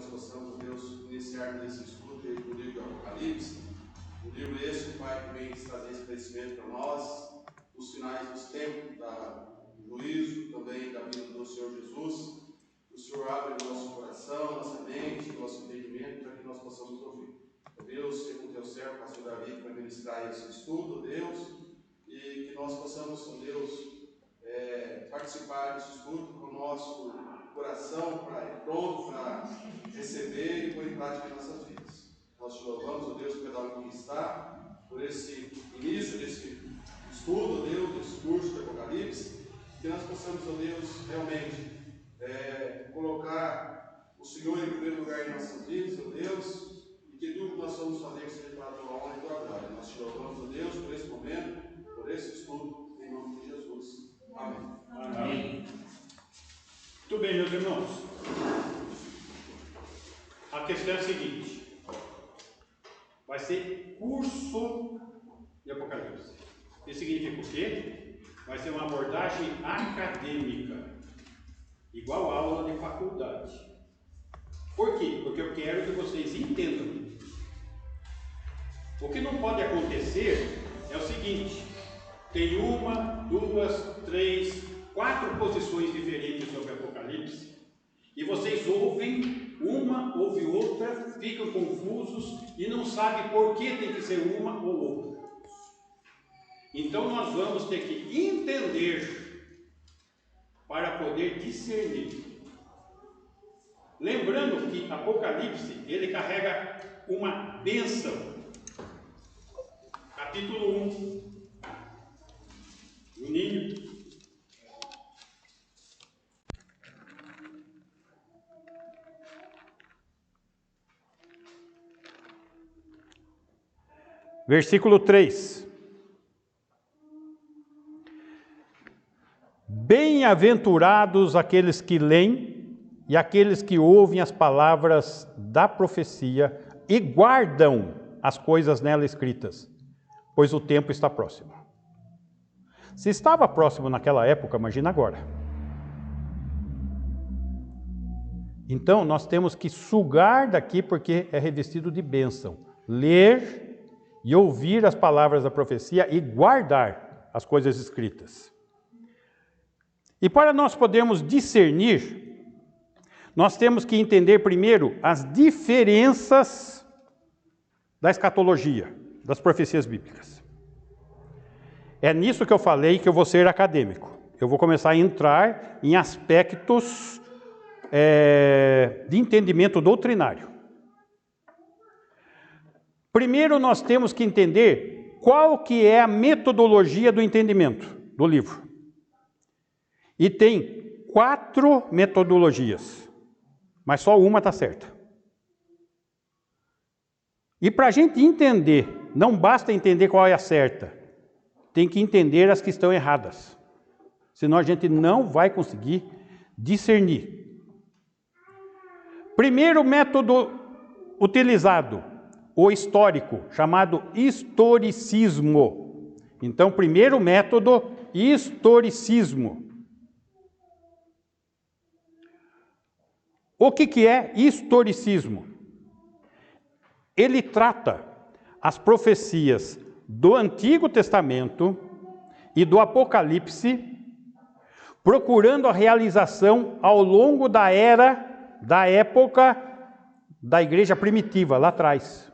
possamos, Deus, iniciar nesse estudo do livro do Apocalipse. O livro esse, Pai, que vem trazer esclarecimento para nós, os finais dos tempos, do juízo, também da vida do Senhor Jesus. O Senhor abre o nosso coração, nossa mente, nosso entendimento, para que nós possamos ouvir. Deus, seja com o teu servo, pastor Davi, para ministrar esse estudo, Deus, e que nós possamos, Deus, participar desse estudo com o nosso coração pronto para receber e pôr em prática em nossas vidas. Nós te louvamos, Deus, por cada um que está, por esse início desse estudo, Deus, desse curso do Apocalipse, que nós possamos, Deus, realmente colocar o Senhor em primeiro lugar em nossas vidas, Deus, e que tudo que nós vamos fazer seja para a tua honra e tua glória. Nós te louvamos, Deus, por esse momento, por esse estudo, em nome de Jesus. Amém. Amém. Muito bem, meus irmãos. A questão é a seguinte: vai ser curso de Apocalipse. Isso significa o quê? Vai ser uma abordagem acadêmica, igual aula de faculdade. Por quê? Porque eu quero que vocês entendam. O que não pode acontecer é o seguinte: tem uma, duas, três, 4 posições diferentes sobre Apocalipse, e vocês ouvem uma, ouvem outra, ficam confusos e não sabem por que tem que ser uma ou outra. Então nós vamos ter que entender para poder discernir. Lembrando que Apocalipse, ele carrega uma bênção. Capítulo 1. Juninho. Versículo 3. Bem-aventurados aqueles que leem e aqueles que ouvem as palavras da profecia e guardam as coisas nela escritas, pois o tempo está próximo. Se estava próximo naquela época, imagina agora. Então, nós temos que sugar daqui, porque é revestido de bênção. Ler e ouvir as palavras da profecia e guardar as coisas escritas. E para nós podermos discernir, nós temos que entender primeiro as diferenças da escatologia, das profecias bíblicas. É nisso que eu falei que eu vou ser acadêmico. Eu vou começar a entrar em aspectos de entendimento doutrinário. Primeiro nós temos que entender qual que é a metodologia do entendimento do livro. E tem 4 metodologias, mas só uma está certa. E para a gente entender, não basta entender qual é a certa, tem que entender as que estão erradas. Senão a gente não vai conseguir discernir. Primeiro método utilizado, o histórico, chamado historicismo. Então, primeiro método, historicismo. O que é historicismo? Ele trata as profecias do Antigo Testamento e do Apocalipse, procurando a realização ao longo da época da igreja primitiva, lá atrás.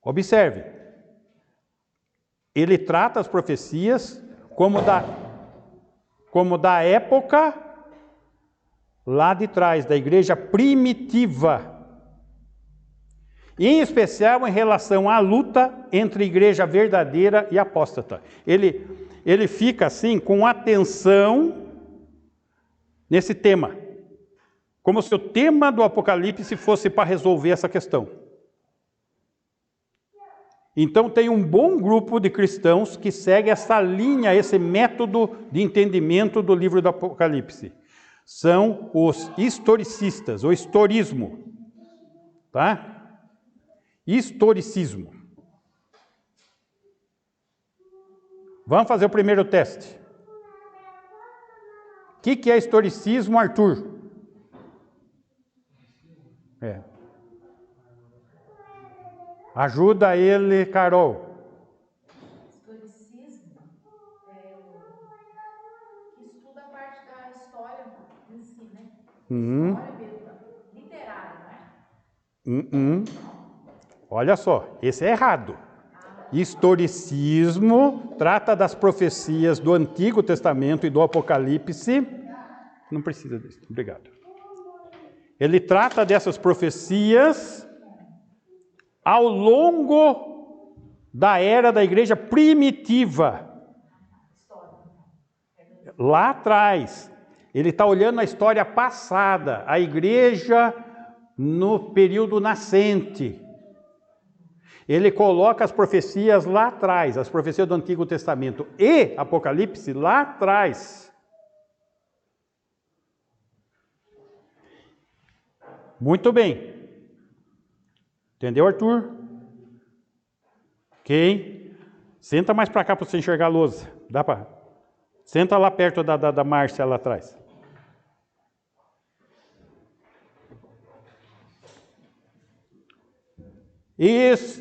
Observe, ele trata as profecias como da época lá de trás, da igreja primitiva. Em especial em relação à luta entre igreja verdadeira e apóstata. Ele fica assim com atenção nesse tema, como se o tema do Apocalipse fosse para resolver essa questão. Então tem um bom grupo de cristãos que segue essa linha, esse método de entendimento do livro do Apocalipse. São os historicistas, o historismo, tá? Historicismo. Vamos fazer o primeiro teste. O que é historicismo, Arthur? É. Ajuda ele, Carol. Historicismo que estuda a parte da história em si, né? História mesmo, literária, não é? Olha só, esse é errado. Historicismo trata das profecias do Antigo Testamento e do Apocalipse. Não precisa disso, obrigado. Ele trata dessas profecias ao longo da era da igreja primitiva. Lá atrás. Ele está olhando a história passada, a igreja no período nascente. Ele coloca as profecias lá atrás, as profecias do Antigo Testamento e Apocalipse lá atrás. Muito bem. Entendeu, Arthur? Ok. Senta mais para cá para você enxergar a lousa. Dá para? Senta lá perto da Márcia lá atrás.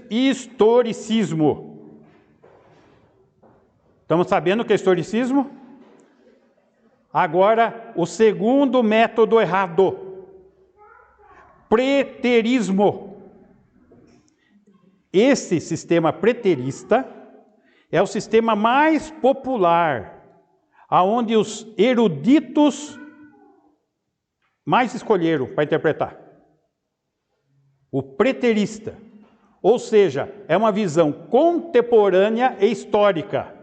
Historicismo. Estamos sabendo o que é historicismo? Agora, o segundo método errado. Preterismo. Esse sistema preterista é o sistema mais popular, aonde os eruditos mais escolheram para interpretar. O preterista. Ou seja, é uma visão contemporânea e histórica.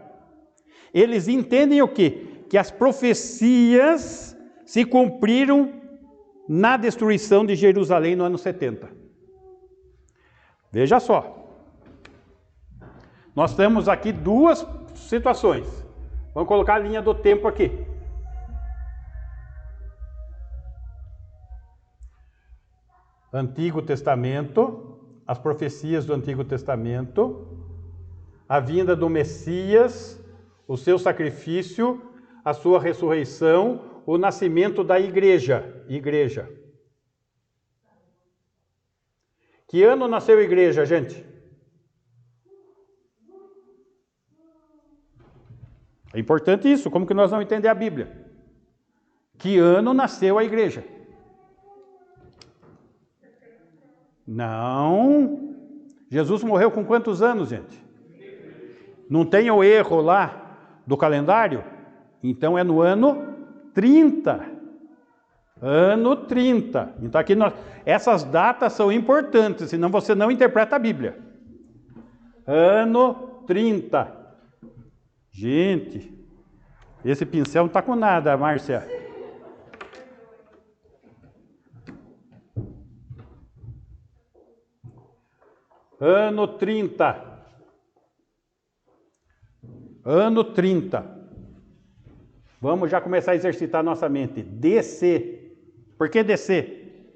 Eles entendem o quê? Que as profecias se cumpriram na destruição de Jerusalém no ano 70. Veja só. Nós temos aqui duas situações. Vamos colocar a linha do tempo aqui. Antigo Testamento. As profecias do Antigo Testamento, a vinda do Messias, o seu sacrifício, a sua ressurreição, o nascimento da igreja. Que ano nasceu a igreja, gente? É importante isso, como que nós vamos entender a Bíblia? Que ano nasceu a igreja? Não. Jesus morreu com quantos anos, gente? Não tem o erro lá do calendário? Então é no ano 30. Ano 30. Então aqui essas datas são importantes, senão você não interpreta a Bíblia. Ano 30. Gente, esse pincel não está com nada, Márcia. Ano 30. Ano 30. Vamos já começar a exercitar nossa mente. DC. Por que DC?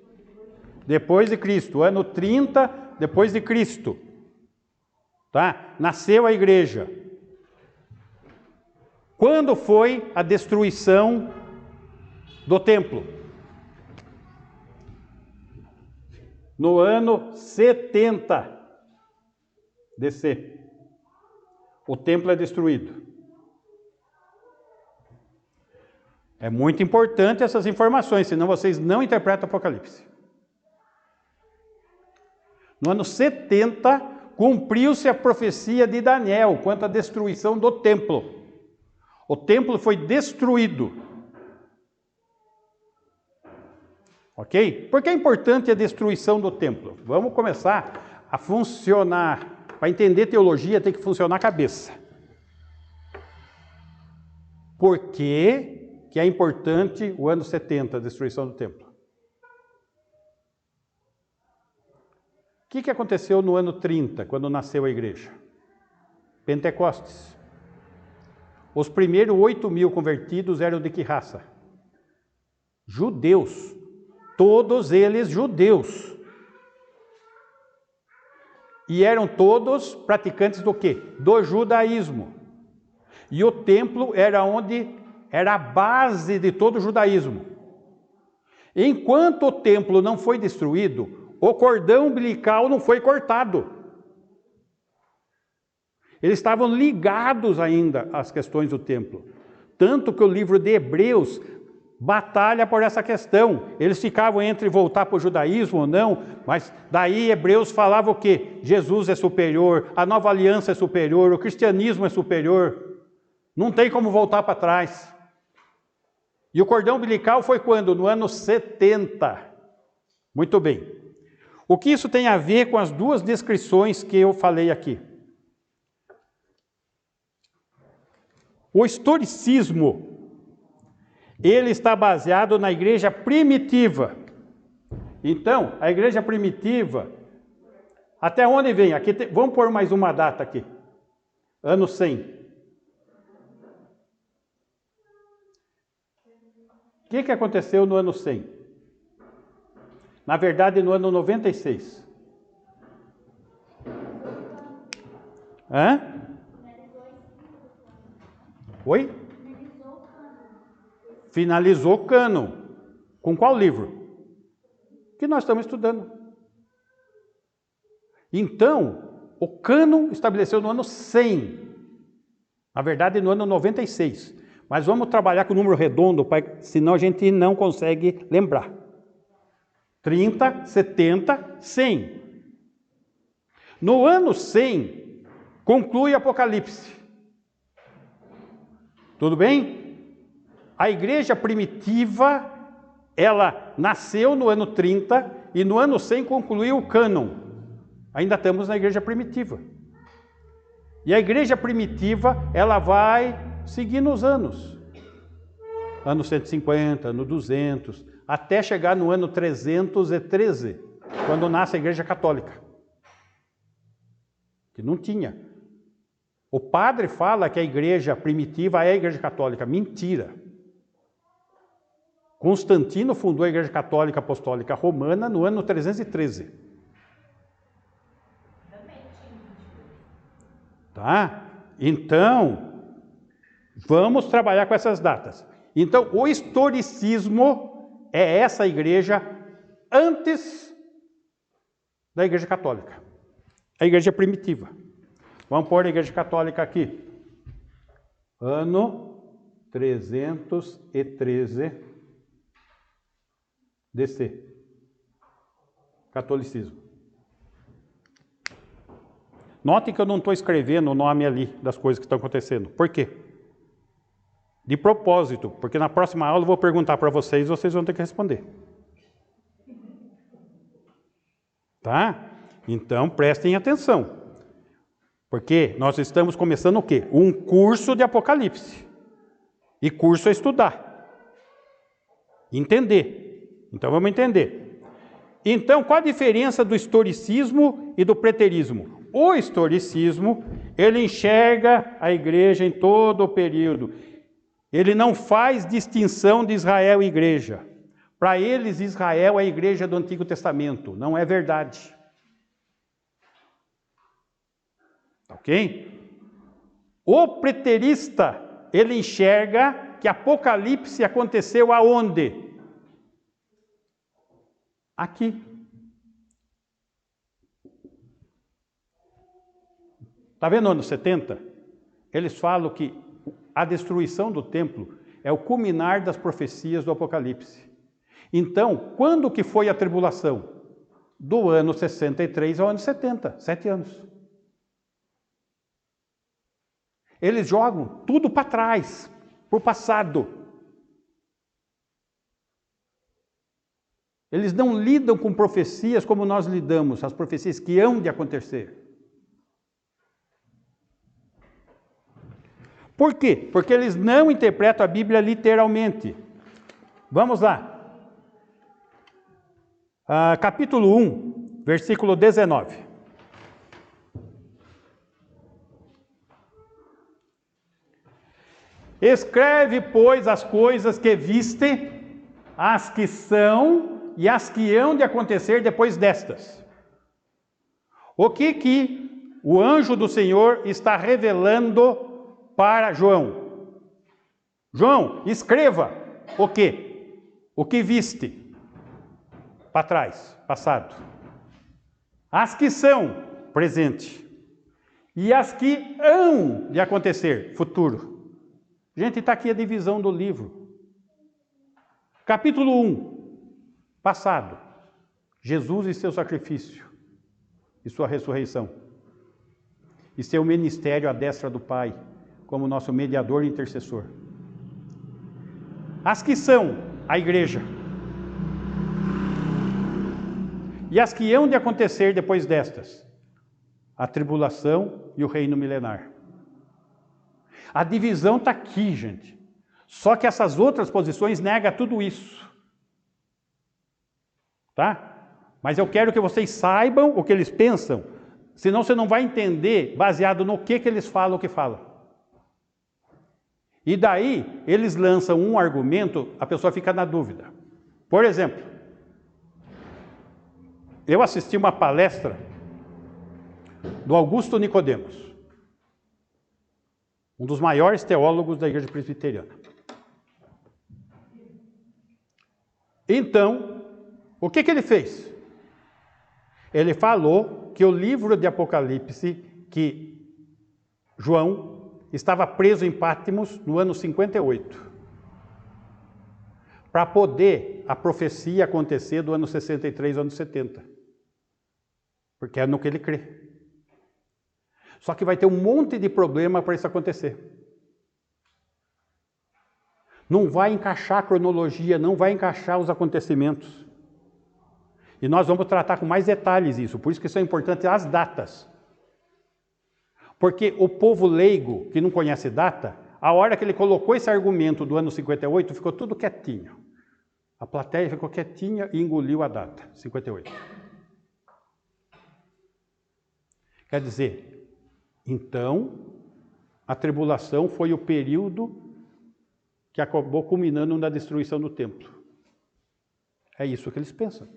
Depois de Cristo. Ano 30, depois de Cristo. Tá? Nasceu a igreja. Quando foi a destruição do templo? No ano 70. DC. O templo é destruído. É muito importante essas informações, senão vocês não interpretam o Apocalipse. No ano 70, cumpriu-se a profecia de Daniel quanto à destruição do templo. O templo foi destruído. Ok? Por que é importante a destruição do templo? Vamos começar a funcionar. Para entender teologia, tem que funcionar a cabeça. Por que é importante o ano 70, a destruição do templo? O que aconteceu no ano 30, quando nasceu a igreja? Pentecostes. Os primeiros 8.000 convertidos eram de que raça? Judeus. Todos eles judeus. E eram todos praticantes do quê? Do judaísmo. E o templo era a base de todo o judaísmo. Enquanto o templo não foi destruído, o cordão umbilical não foi cortado. Eles estavam ligados ainda às questões do templo. Tanto que o livro de Hebreus batalha por essa questão. Eles ficavam entre voltar para o judaísmo ou não, mas daí Hebreus falava o quê? Jesus é superior, a nova aliança é superior, o cristianismo é superior. Não tem como voltar para trás. E o cordão umbilical foi quando? No ano 70. Muito bem. O que isso tem a ver com as duas descrições que eu falei aqui? O historicismo, ele está baseado na igreja primitiva. Então, a igreja primitiva, até onde vem? Aqui vamos pôr mais uma data aqui. Ano 100. O que aconteceu no ano 100? Na verdade, no ano 96. Hã? Oi? Finalizou o cânon. Com qual livro? Que nós estamos estudando. Então, o cânon estabeleceu no ano 100. Na verdade, no ano 96. Mas vamos trabalhar com o número redondo, senão a gente não consegue lembrar. 30, 70, 100. No ano 100, conclui Apocalipse. Tudo bem? A igreja primitiva, ela nasceu no ano 30 e no ano 100 concluiu o cânon. Ainda estamos na igreja primitiva. E a igreja primitiva, ela vai seguir nos anos. Ano 150, ano 200, até chegar no ano 313, quando nasce a igreja católica. Que não tinha. O padre fala que a igreja primitiva é a igreja católica. Mentira. Constantino fundou a igreja católica apostólica romana no ano 313. Tá? Então, vamos trabalhar com essas datas. Então, o historicismo é essa igreja antes da igreja católica. A igreja primitiva. Vamos pôr a igreja católica aqui. Ano 313 DC. Catolicismo. Notem que eu não estou escrevendo o nome ali das coisas que estão acontecendo. Por quê? De propósito, porque na próxima aula eu vou perguntar para vocês e vocês vão ter que responder. Tá? Então, prestem atenção. Porque nós estamos começando o quê? Um curso de Apocalipse. E curso é estudar. Entender. Então, vamos entender. Então, qual a diferença do historicismo e do preterismo? O historicismo, ele enxerga a igreja em todo o período. Ele não faz distinção de Israel e igreja. Para eles, Israel é a igreja do Antigo Testamento. Não é verdade. Ok? O preterista, ele enxerga que Apocalipse aconteceu aonde? Aqui. Está vendo no ano 70? Eles falam que a destruição do templo é o culminar das profecias do Apocalipse. Então, quando que foi a tribulação? Do ano 63 ao ano 70, 7 anos. Eles jogam tudo para trás, para o passado. Eles não lidam com profecias como nós lidamos, as profecias que hão de acontecer. Por quê? Porque eles não interpretam a Bíblia literalmente. Vamos lá. Capítulo 1, versículo 19. Escreve, pois, as coisas que viste, as que são e as que hão de acontecer depois destas. O que o anjo do Senhor está revelando para João? João, escreva o quê? O que viste. para trás, passado. As que são, presente. E as que hão de acontecer, futuro. Gente, está aqui a divisão do livro. Capítulo 1, passado. Jesus e seu sacrifício. E sua ressurreição. E seu ministério à destra do Pai, como nosso mediador e intercessor. As que são, a igreja. E as que hão de acontecer depois destas, a tribulação e o reino milenar. A divisão está aqui, gente. Só que essas outras posições negam tudo isso. Tá? Mas eu quero que vocês saibam o que eles pensam, senão você não vai entender baseado no que eles falam o que falam. E daí, eles lançam um argumento, a pessoa fica na dúvida. Por exemplo, eu assisti uma palestra do Augusto Nicodemos, um dos maiores teólogos da Igreja Presbiteriana. Então, o que ele fez? Ele falou que o livro de Apocalipse, que João estava preso em Patmos no ano 58, para poder a profecia acontecer do ano 63 ao ano 70. Porque é no que ele crê. Só que vai ter um monte de problema para isso acontecer. Não vai encaixar a cronologia, não vai encaixar os acontecimentos. E nós vamos tratar com mais detalhes isso, por isso que são importantes as datas. Porque o povo leigo, que não conhece data, a hora que ele colocou esse argumento do ano 58, ficou tudo quietinho. A plateia ficou quietinha e engoliu a data, 58. Quer dizer, então, a tribulação foi o período que acabou culminando na destruição do templo. É isso que eles pensam.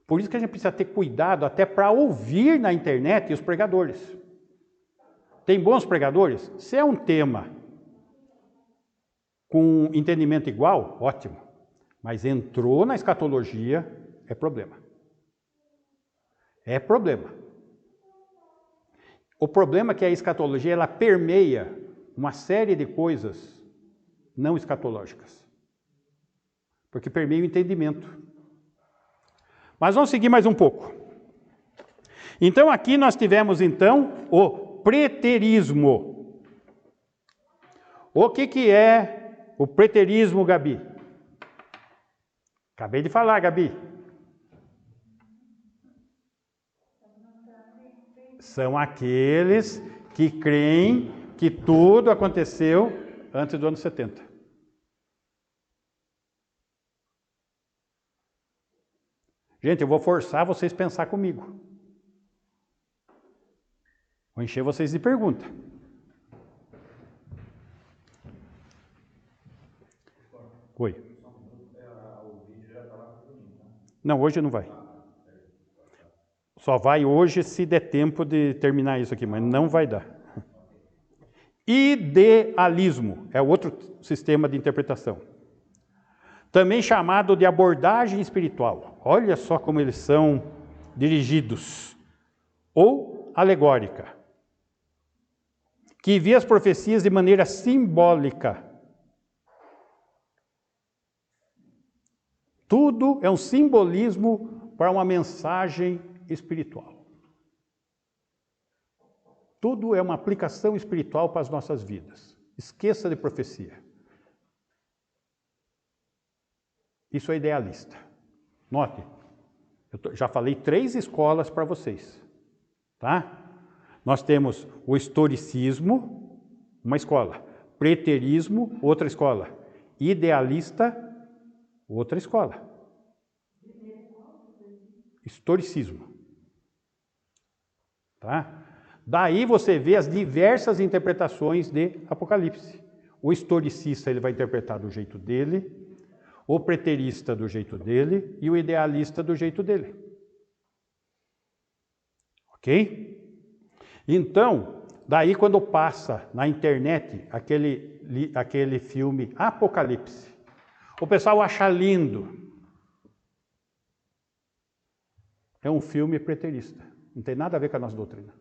Por isso que a gente precisa ter cuidado até para ouvir na internet os pregadores. Tem bons pregadores? Se é um tema com entendimento igual, ótimo. Mas entrou na escatologia, é problema. É problema. O problema é que a escatologia ela permeia uma série de coisas não escatológicas. Porque permeia o entendimento. Mas vamos seguir mais um pouco. Então aqui nós tivemos então o preterismo. O que é o preterismo, Gabi? Acabei de falar, Gabi. São aqueles que creem que tudo aconteceu antes do ano 70. Gente, eu vou forçar vocês a pensar comigo. Vou encher vocês de pergunta. Oi. Não, hoje não vai. Só vai hoje se der tempo de terminar isso aqui, mas não vai dar. Idealismo é outro sistema de interpretação. Também chamado de abordagem espiritual. Olha só como eles são dirigidos. Ou alegórica. Que vê as profecias de maneira simbólica. Tudo é um simbolismo para uma mensagem espiritual. Tudo é uma aplicação espiritual para as nossas vidas. Esqueça de profecia. Isso é idealista. Note, eu já falei 3 escolas para vocês. Tá? Nós temos o historicismo, uma escola. Preterismo, outra escola. Idealista, outra escola. Historicismo. Tá? Daí você vê as diversas interpretações de Apocalipse. O historicista ele vai interpretar do jeito dele, o preterista do jeito dele e o idealista do jeito dele. Ok? Então, daí quando passa na internet aquele filme Apocalipse, O pessoal acha lindo. É um filme preterista. Não tem nada a ver com a nossa doutrina.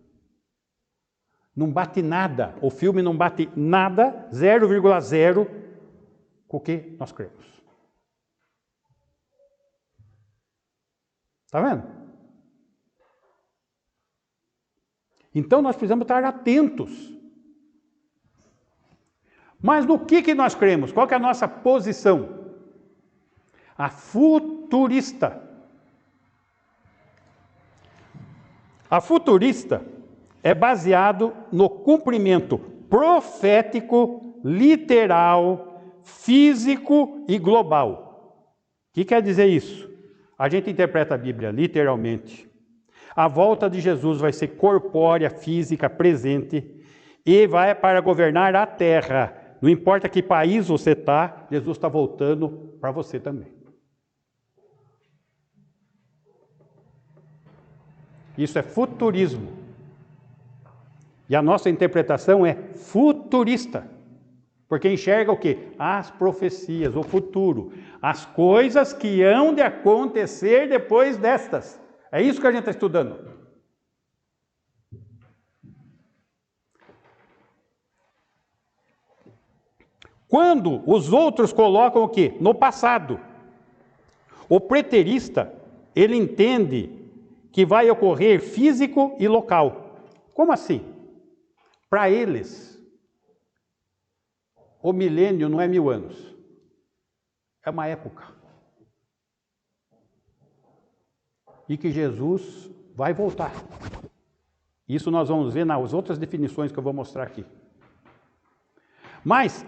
Não bate nada. O filme não bate nada, 0,0, com o que nós cremos. Está vendo? Então nós precisamos estar atentos. Mas no que nós cremos? Qual que é a nossa posição? A futurista. A futurista é baseado no cumprimento profético, literal, físico e global. O que quer dizer isso? A gente interpreta a Bíblia literalmente. A volta de Jesus vai ser corpórea, física, presente, e vai para governar a terra. Não importa que país você está, Jesus está voltando para você também. Isso é futurismo. E a nossa interpretação é futurista. Porque enxerga o quê? As profecias, o futuro. As coisas que hão de acontecer depois destas. É isso que a gente está estudando. Quando os outros colocam o quê? No passado. O preterista, ele entende que vai ocorrer físico e local. Como assim? Para eles, o milênio não é 1000 anos. É uma época. E que Jesus vai voltar. Isso nós vamos ver nas outras definições que eu vou mostrar aqui. Mas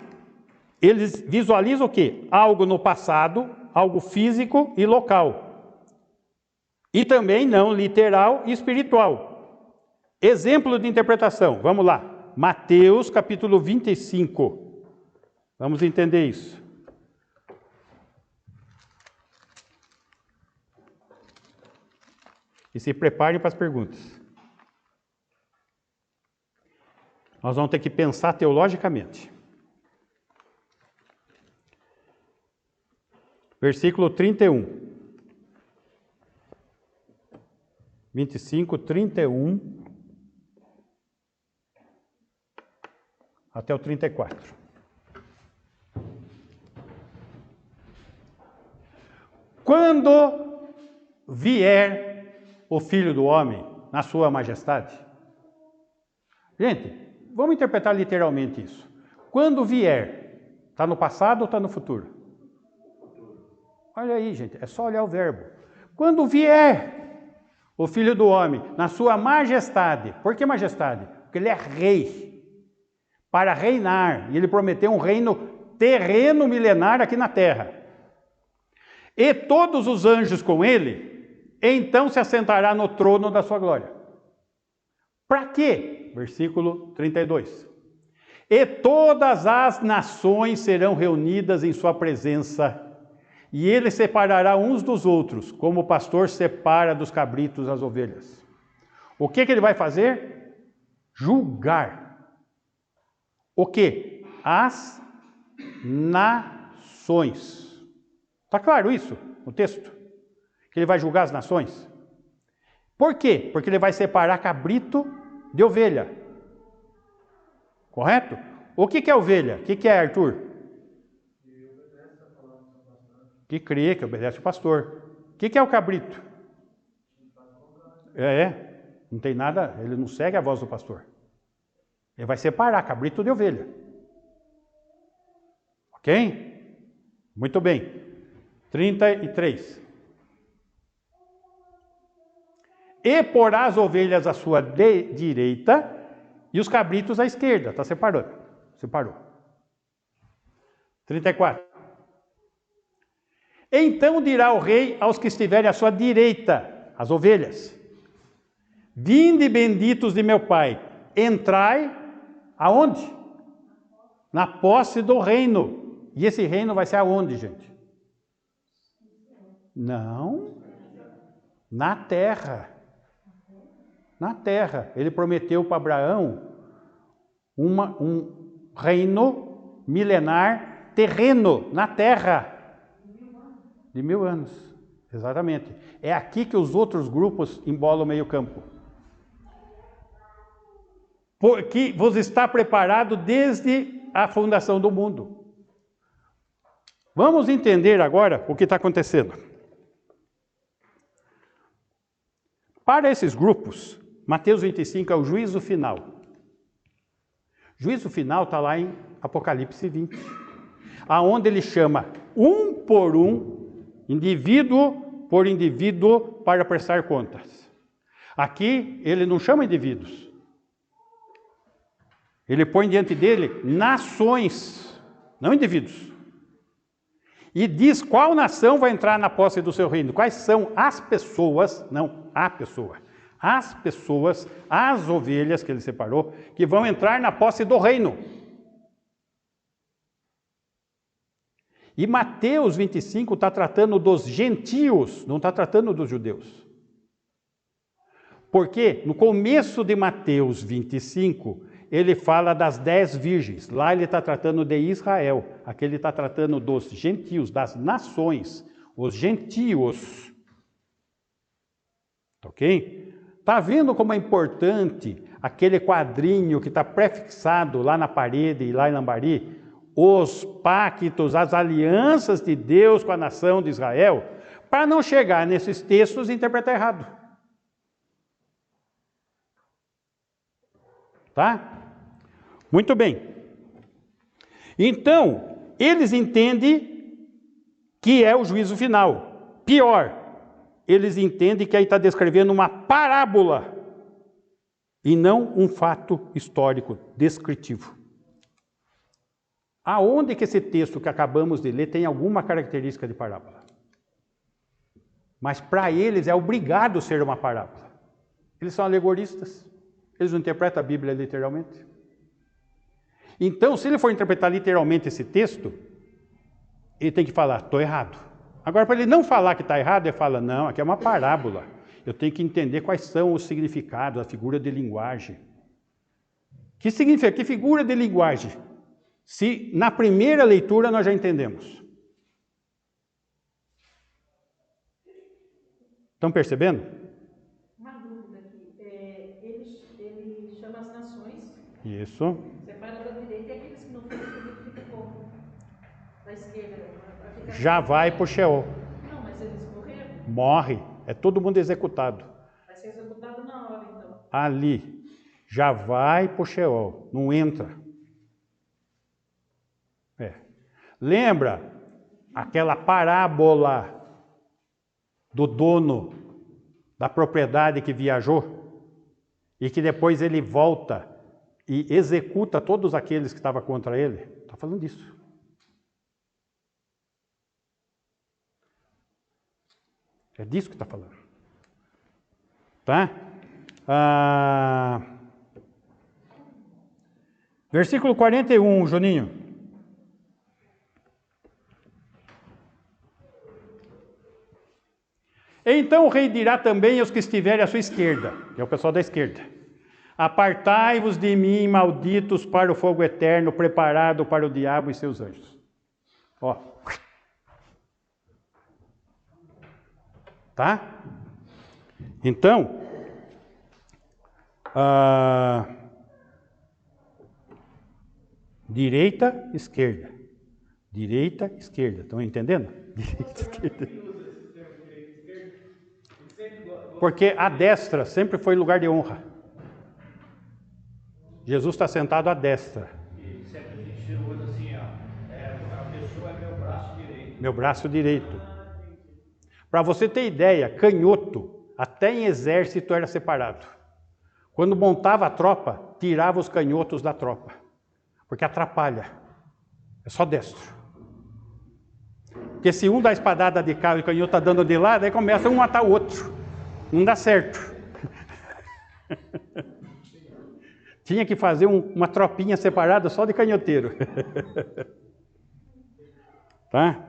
eles visualizam o quê? Algo no passado, algo físico e local. E também não literal e espiritual. Exemplo de interpretação, vamos lá. Mateus capítulo 25. Vamos entender isso. E se preparem para as perguntas. Nós vamos ter que pensar teologicamente. Versículo 31. 25, 31 até o 34. Quando vier o Filho do Homem na sua majestade. Gente, vamos interpretar literalmente isso. Quando vier, está no passado ou está no futuro? Olha aí, gente, é só olhar o verbo. Quando vier o Filho do Homem na sua majestade. Por que majestade? Porque ele é rei. Para reinar. E ele prometeu um reino terreno milenar aqui na terra. E todos os anjos com ele, então se assentará no trono da sua glória. Para quê? Versículo 32. E todas as nações serão reunidas em sua presença, e ele separará uns dos outros, como o pastor separa dos cabritos as ovelhas. O que ele vai fazer? Julgar. O quê? As nações. Está claro isso no texto? Que ele vai julgar as nações. Por quê? Porque ele vai separar cabrito de ovelha. Correto? O que é ovelha? O que é, Arthur? Que crê, que obedece o pastor. O que é o cabrito? Não tem nada, ele não segue a voz do pastor. Ele vai separar cabrito de ovelha. Ok? Muito bem. 33. E porá as ovelhas à sua direita e os cabritos à esquerda. Está separando. Separou. 34. Então dirá o rei aos que estiverem à sua direita, as ovelhas: vinde benditos de meu pai, entrai aonde? Na posse do reino. E esse reino vai ser aonde, gente? Não, na terra. Na terra. Ele prometeu para Abraão um reino milenar terreno, na terra. De 1000 anos, exatamente. É aqui que os outros grupos embolam o meio campo. Porque vos está preparado desde a fundação do mundo. Vamos entender agora o que está acontecendo. Para esses grupos, Mateus 25 é o juízo final. Juízo final está lá em Apocalipse 20, aonde ele chama um por um, indivíduo por indivíduo, para prestar contas. Aqui ele não chama indivíduos. Ele põe diante dele nações, não indivíduos. E diz qual nação vai entrar na posse do seu reino. Quais são as pessoas, não a pessoa, as pessoas, as ovelhas que ele separou, que vão entrar na posse do reino. E Mateus 25 está tratando dos gentios, não está tratando dos judeus. Porque no começo de Mateus 25, ele fala das 10 virgens. Lá ele está tratando de Israel. Aqui ele está tratando dos gentios, das nações, os gentios. Ok? Está vendo como é importante aquele quadrinho que está prefixado lá na parede e lá em Lambari? Os pactos, as alianças de Deus com a nação de Israel, para não chegar nesses textos e interpretar errado. Tá? Muito bem. Então, eles entendem que é o juízo final. Pior, eles entendem que aí está descrevendo uma parábola e não um fato histórico descritivo. Aonde que esse texto que acabamos de ler tem alguma característica de parábola? Mas para eles é obrigado ser uma parábola. Eles são alegoristas. Eles não interpretam a Bíblia literalmente. Então, se ele for interpretar literalmente esse texto, ele tem que falar, estou errado. Agora, para ele não falar que está errado, ele fala, não, aqui é uma parábola. Eu tenho que entender quais são os significados, a figura de linguagem. Que significa? Que figura de linguagem? Se na primeira leitura nós já entendemos. Estão percebendo? Uma dúvida aqui. Ele chama as nações. Isso. Separa da direita e aqueles que não foram escolhidos ficam como? Da esquerda. Já vai para o Sheol. Não, mas eles morreram? Morre. É todo mundo executado. Vai ser executado na hora, então. Ali. Já vai para o Sheol. Não entra. Lembra aquela parábola do dono da propriedade que viajou e que depois ele volta e executa todos aqueles que estavam contra ele? Está falando disso. É disso que está falando. Tá? Versículo 41, Juninho. Então o rei dirá também aos que estiverem à sua esquerda, que é o pessoal da esquerda: apartai-vos de mim, malditos, para o fogo eterno, preparado para o diabo e seus anjos. Ó. Tá? Então, direita, esquerda. Direita, esquerda. Estão entendendo? Direita, esquerda. Porque a destra sempre foi lugar de honra. Jesus está sentado à destra. E sempre a gente usa assim, ó, a pessoa é meu braço direito. Meu braço direito. Para você ter ideia, canhoto, até em exército era separado. Quando montava a tropa, tirava os canhotos da tropa. Porque atrapalha. É só destro. Porque se um dá espadada de cá e o canhoto está dando de lado, aí começa um a matar o outro. Não dá certo. Tinha que fazer uma tropinha separada só de canhoteiro. Tá?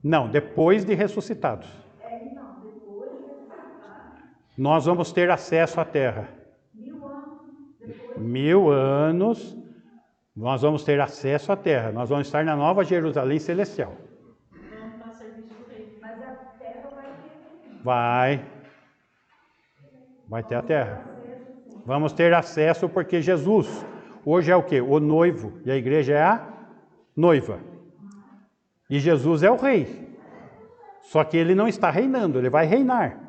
Não, depois de ressuscitados. nós vamos ter acesso à terra. 1000 anos depois. 1000 anos, nós vamos ter acesso à terra. Nós vamos estar na Nova Jerusalém Celestial. Vamos estar a serviço do rei. Mas a terra vai ter. Vai ter a terra. Vamos ter acesso porque Jesus, hoje é o quê? O noivo. E a igreja é a noiva. E Jesus é o rei. Só que ele não está reinando, ele vai reinar.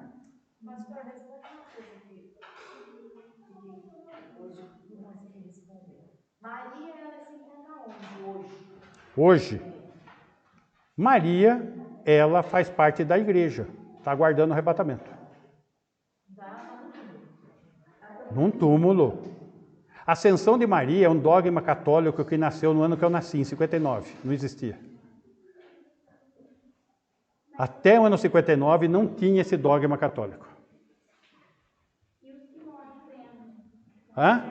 Mas para responder uma coisa que hoje não se respondeu. Maria, ela se encontra onde hoje? Hoje, Maria, ela faz parte da igreja. Está aguardando o arrebatamento. Num túmulo. A ascensão de Maria é um dogma católico que nasceu no ano que eu nasci, em 59. Não existia. Até o ano 59 não tinha esse dogma católico. Hã?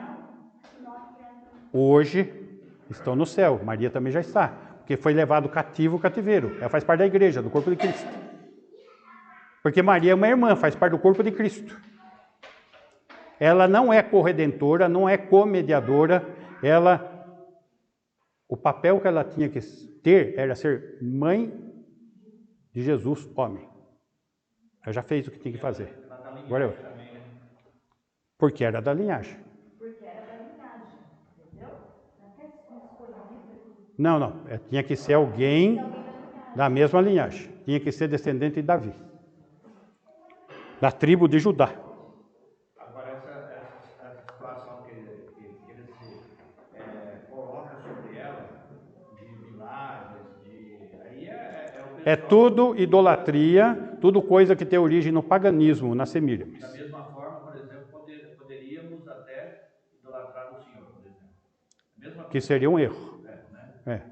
Hoje estão no céu. Maria também já está. Porque foi levado cativo o cativeiro. Ela faz parte da igreja, do corpo de Cristo. Porque Maria é uma irmã, faz parte do corpo de Cristo. Ela não é corredentora, não é comediadora. O papel que ela tinha que ter era ser mãe de Jesus, homem. Ela já fez o que tinha que fazer. Agora eu. Porque era da linhagem. Porque era da linhagem, entendeu? Não. Tinha que ser alguém da mesma linhagem. Tinha que ser descendente de Davi. Da tribo de Judá. Agora, essa situação que ele se coloca sobre ela, de milagres, aí o É tudo idolatria, tudo coisa que tem origem no paganismo, nas semírias. Da mesma forma, por exemplo, poderíamos até idolatrar o Senhor, por exemplo. Que seria um erro. Entendeu?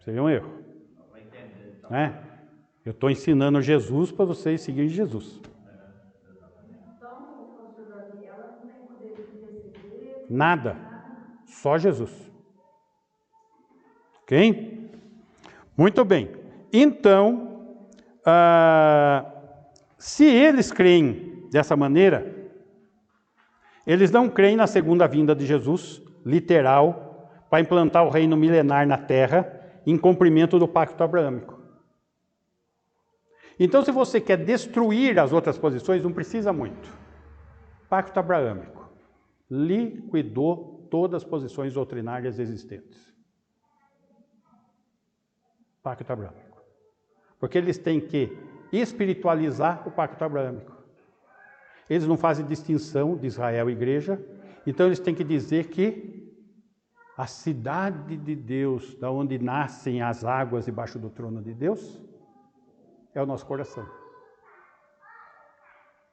Seria um erro. Vai entender. Então. Eu estou ensinando Jesus para vocês seguirem Jesus. Nada. Só Jesus. Ok? Muito bem. Então, se eles creem dessa maneira, eles não creem na segunda vinda de Jesus, literal, para implantar o reino milenar na terra, em cumprimento do pacto abraâmico. Então, se você quer destruir as outras posições, não precisa muito. Pacto abraâmico liquidou todas as posições doutrinárias existentes. Pacto abraâmico. Porque eles têm que espiritualizar o pacto abraâmico. Eles não fazem distinção de Israel e igreja, então eles têm que dizer que a cidade de Deus, da onde nascem as águas debaixo do trono de Deus, é o nosso coração.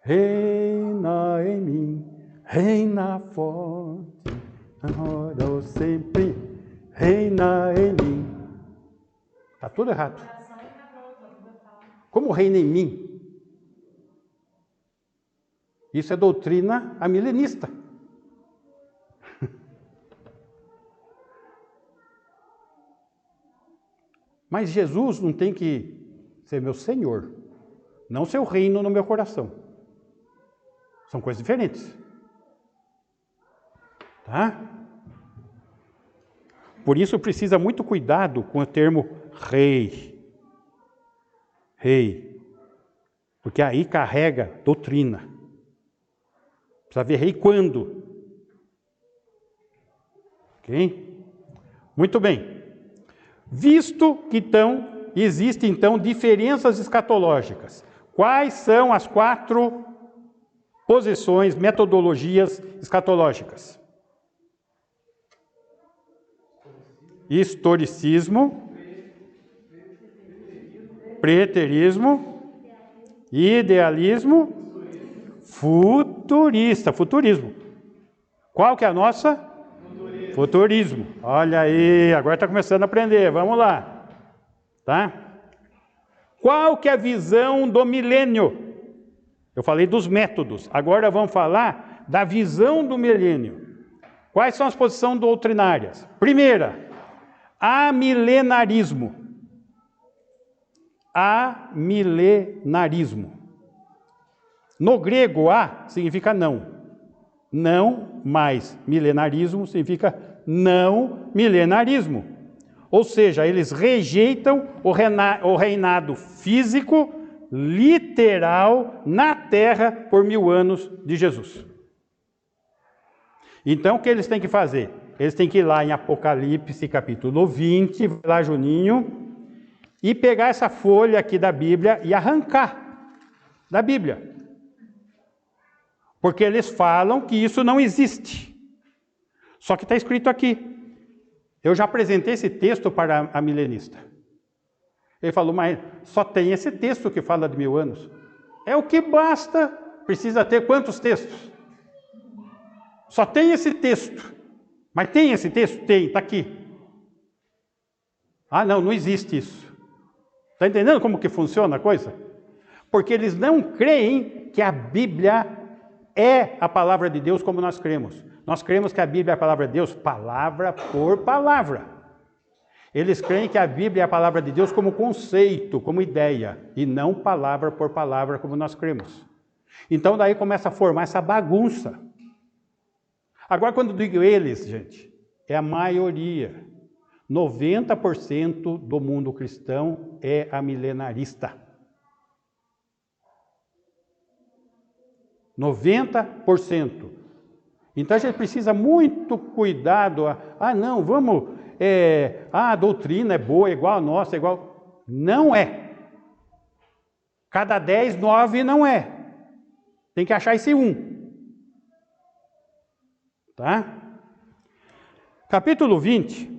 Reina em mim, reina forte, agora sempre, reina em mim. Está tudo errado. Como reina em mim? Isso é doutrina amilenista. Mas Jesus não tem que ser meu Senhor, não seu reino no meu coração. São coisas diferentes. Tá? Por isso precisa muito cuidado com o termo rei. Rei. Porque aí carrega doutrina. Precisa ver rei quando. Ok? Muito bem. Visto que existem então diferenças escatológicas, quais são as 4 posições, metodologias escatológicas? Historicismo, preterismo, idealismo, futurismo. Qual que é a nossa? Futurismo. Olha aí, agora está começando a aprender, vamos lá. Tá? Qual que é a visão do milênio? Eu falei dos métodos, agora vamos falar da visão do milênio. Quais são as posições doutrinárias? Primeira, amilenarismo. Amilenarismo. No grego, a significa não. Não mais milenarismo significa não milenarismo. Ou seja, eles rejeitam o reinado físico, literal, na terra por 1000 anos de Jesus. Então, o que eles têm que fazer? Eles têm que ir lá em Apocalipse, capítulo 20, lá Juninho, e pegar essa folha aqui da Bíblia e arrancar da Bíblia. Porque eles falam que isso não existe. Só que está escrito aqui. Eu já apresentei esse texto para a milenista. Ele falou, mas só tem esse texto que fala de 1000 anos. É o que basta. Precisa ter quantos textos? Só tem esse texto. Mas tem esse texto? Tem, está aqui. Ah, não existe isso. Está entendendo como que funciona a coisa? Porque eles não creem que a Bíblia é a palavra de Deus como nós cremos. Nós cremos que a Bíblia é a palavra de Deus, palavra por palavra. Eles creem que a Bíblia é a palavra de Deus como conceito, como ideia, e não palavra por palavra como nós cremos. Então daí começa a formar essa bagunça. Agora quando digo eles, gente, é a maioria. 90% do mundo cristão é amilenarista. 90%. Então a gente precisa muito cuidado. Não, vamos... a doutrina é boa, é igual a nossa, é igual... Não é. Cada 10, 9 não é. Tem que achar esse 1. Tá? Capítulo 20,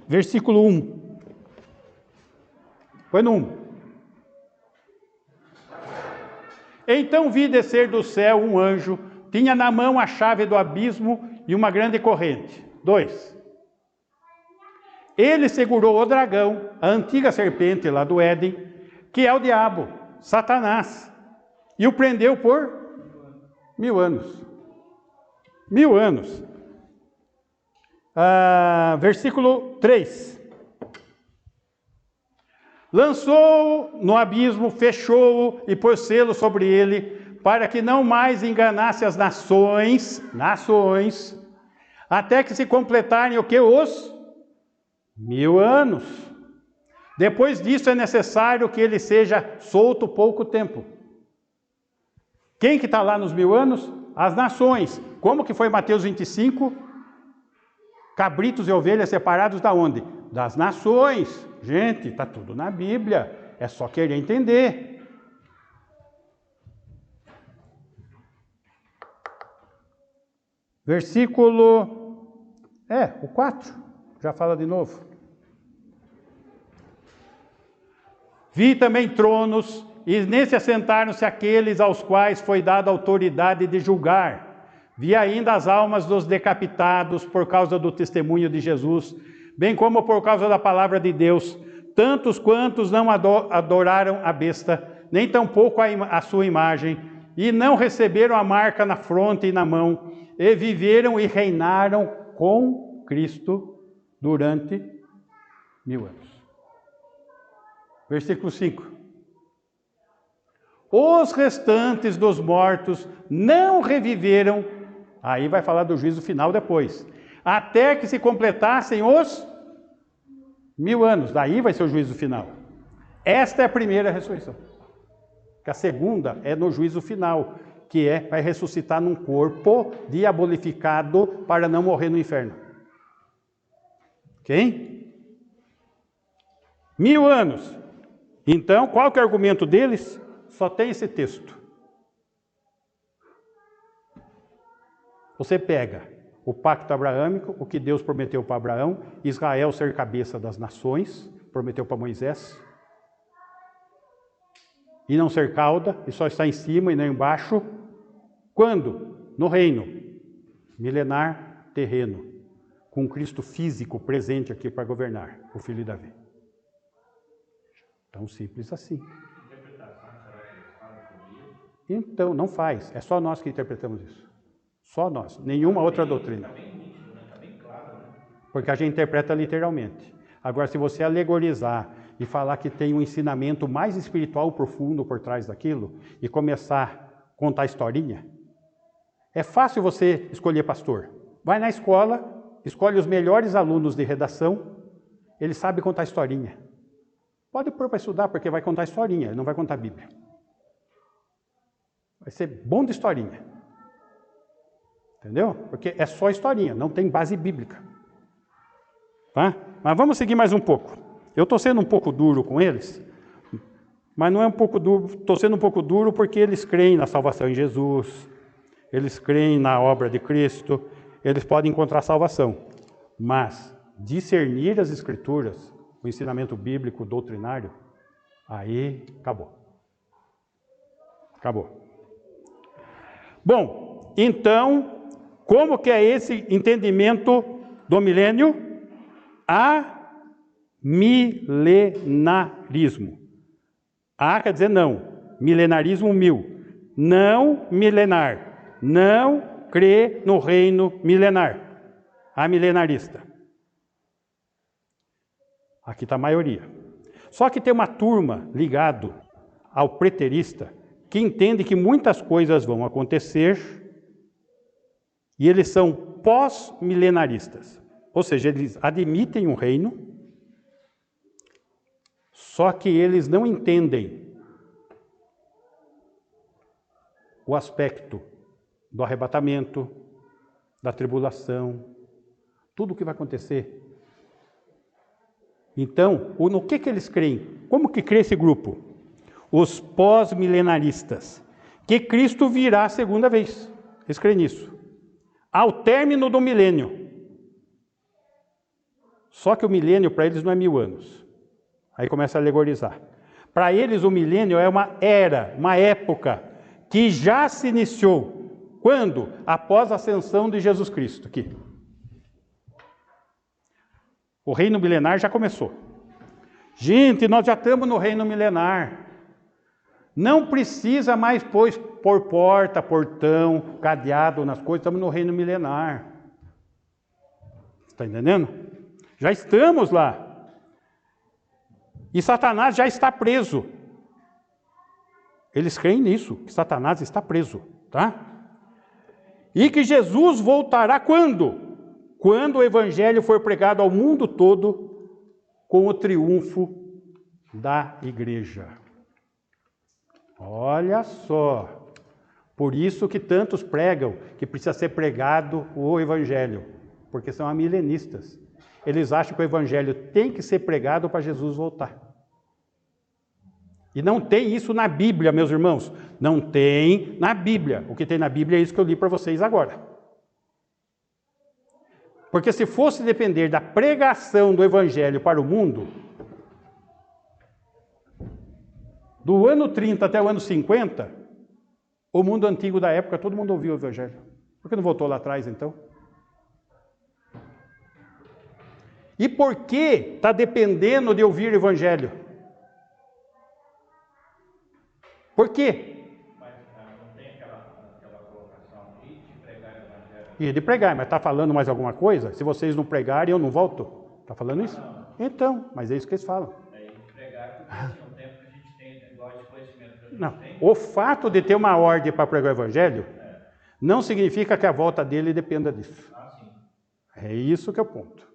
versículo 1. Põe no 1. Então vi descer do céu um anjo, tinha na mão a chave do abismo e uma grande corrente. 2. Ele segurou o dragão, a antiga serpente lá do Éden, que é o diabo, Satanás, e o prendeu por 1000 anos. 1000 anos. Versículo 3. Lançou-o no abismo, fechou-o e pôs selo sobre ele, para que não mais enganasse as nações, até que se completarem o que? Os 1000 anos. Depois disso é necessário que ele seja solto pouco tempo. Quem que está lá nos 1000 anos? As nações. Como que foi Mateus 25? Cabritos e ovelhas separados da onde? Das nações. Gente, está tudo na Bíblia. É só querer entender. Versículo... o 4. Já fala de novo. Vi também tronos, e nesse assentaram-se aqueles aos quais foi dada autoridade de julgar. Vi ainda as almas dos decapitados por causa do testemunho de Jesus, bem como por causa da palavra de Deus, tantos quantos não adoraram a besta, nem tampouco a sua imagem, e não receberam a marca na fronte e na mão, e viveram e reinaram com Cristo durante 1000 anos. Versículo 5. Os restantes dos mortos não reviveram, aí vai falar do juízo final depois, até que se completassem os 1000 anos, daí vai ser o juízo final. Esta é a primeira ressurreição. Que a segunda é no juízo final, que vai ressuscitar num corpo diabolificado para não morrer no inferno. Ok? 1000 anos. Então, qual que é o argumento deles? Só tem esse texto. Você pega o pacto abraâmico, o que Deus prometeu para Abraão, Israel ser cabeça das nações, prometeu para Moisés, e não ser cauda, e só estar em cima e não embaixo. Quando? No reino milenar terreno, com Cristo físico presente aqui para governar, o filho de Davi. Tão simples assim. Então, não faz. É só nós que interpretamos isso. Só nós. Nenhuma outra doutrina. Porque a gente interpreta literalmente. Agora, se você alegorizar e falar que tem um ensinamento mais espiritual profundo por trás daquilo e começar a contar historinha? É fácil você escolher pastor. Vai na escola, escolhe os melhores alunos de redação, ele sabe contar historinha. Pode pôr para estudar, porque vai contar historinha, ele não vai contar Bíblia. Vai ser bom de historinha. Entendeu? Porque é só historinha, não tem base bíblica. Tá? Mas vamos seguir mais um pouco. Eu estou sendo um pouco duro com eles, mas não é um pouco duro, estou sendo um pouco duro porque eles creem na salvação em Jesus, eles creem na obra de Cristo, eles podem encontrar salvação. Mas discernir as Escrituras, o ensinamento bíblico, doutrinário, aí acabou. Acabou. Bom, então, como que é esse entendimento do milênio? Amilenarismo. A quer dizer não. Milenarismo 1000. Não milenar. Não crê no reino milenar. Amilenarista. Aqui está a maioria. Só que tem uma turma ligado ao preterista que entende que muitas coisas vão acontecer e eles são pós-milenaristas. Ou seja, eles admitem um reino, só que eles não entendem o aspecto do arrebatamento, da tribulação, tudo o que vai acontecer. Então, no que eles creem? Como que crê esse grupo? Os pós-milenaristas, que Cristo virá a segunda vez. Eles creem nisso. Ao término do milênio. Só que o milênio para eles não é 1000 anos. Aí começa a alegorizar. Para eles o milênio é uma era, uma época que já se iniciou. Quando? Após a ascensão de Jesus Cristo. Aqui. O reino milenar já começou. Gente, nós já estamos no reino milenar. Não precisa mais pôr porta, portão, cadeado nas coisas, estamos no reino milenar. Está entendendo? Já estamos lá. E Satanás já está preso. Eles creem nisso, que Satanás está preso, tá? E que Jesus voltará quando? Quando o evangelho for pregado ao mundo todo com o triunfo da igreja. Olha só. Por isso que tantos pregam que precisa ser pregado o evangelho, porque são amilenistas. Eles acham que o evangelho tem que ser pregado para Jesus voltar. E não tem isso na Bíblia, meus irmãos. Não tem na Bíblia. O que tem na Bíblia é isso que eu li para vocês agora. Porque se fosse depender da pregação do evangelho para o mundo, do ano 30 até o ano 50, o mundo antigo da época, todo mundo ouviu o evangelho. Por que não voltou lá atrás, então? E por que está dependendo de ouvir o evangelho? Por quê? Mas não tem aquela colocação de pregar o evangelho? E de pregar, mas está falando mais alguma coisa? Se vocês não pregarem, eu não volto? Está falando isso? Não. Então, mas é isso que eles falam. Aí pregar porque assim, é um tempo que a gente tem, igual de conhecimento que a gente Não. tem. O fato de ter uma ordem para pregar o evangelho não significa que a volta dele dependa disso. Ah, sim. É isso que é o ponto.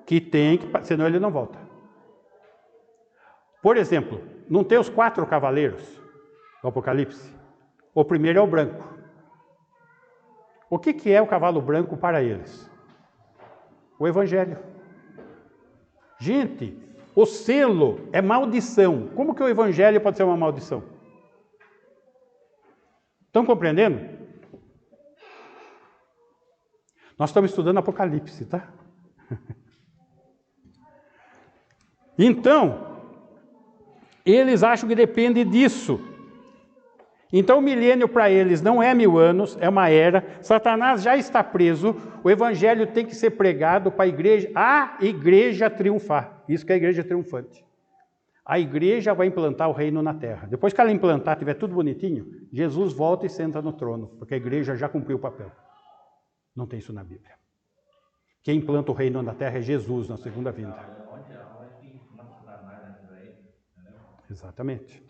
Que tem que, senão ele não volta. Por exemplo, não tem os 4 cavaleiros do Apocalipse? O primeiro é o branco. O que é o cavalo branco para eles? O evangelho. Gente, o selo é maldição. Como que o evangelho pode ser uma maldição? Estão compreendendo? Nós estamos estudando Apocalipse, tá? Então, eles acham que depende disso. Então o milênio para eles não é 1000 anos, é uma era. Satanás já está preso, o evangelho tem que ser pregado para a igreja triunfar. Isso que é a igreja triunfante. A igreja vai implantar o reino na terra. Depois que ela implantar, tiver tudo bonitinho, Jesus volta e senta no trono, porque a igreja já cumpriu o papel. Não tem isso na Bíblia. Quem implanta o reino na terra é Jesus na segunda vinda. Exatamente.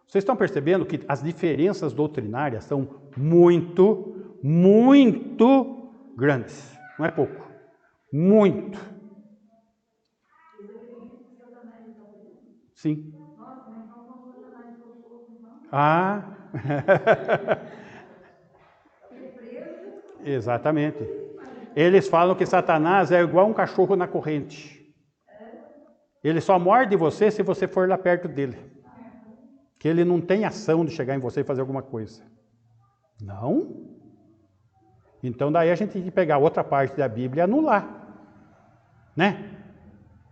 Vocês estão percebendo que as diferenças doutrinárias são muito, muito grandes. Não é pouco. Muito. Sim. Ah. Exatamente. Eles falam que Satanás é igual um cachorro na corrente. Ele só morde você se você for lá perto dele. Que ele não tem ação de chegar em você e fazer alguma coisa. Não? Então daí a gente tem que pegar outra parte da Bíblia e anular. Né?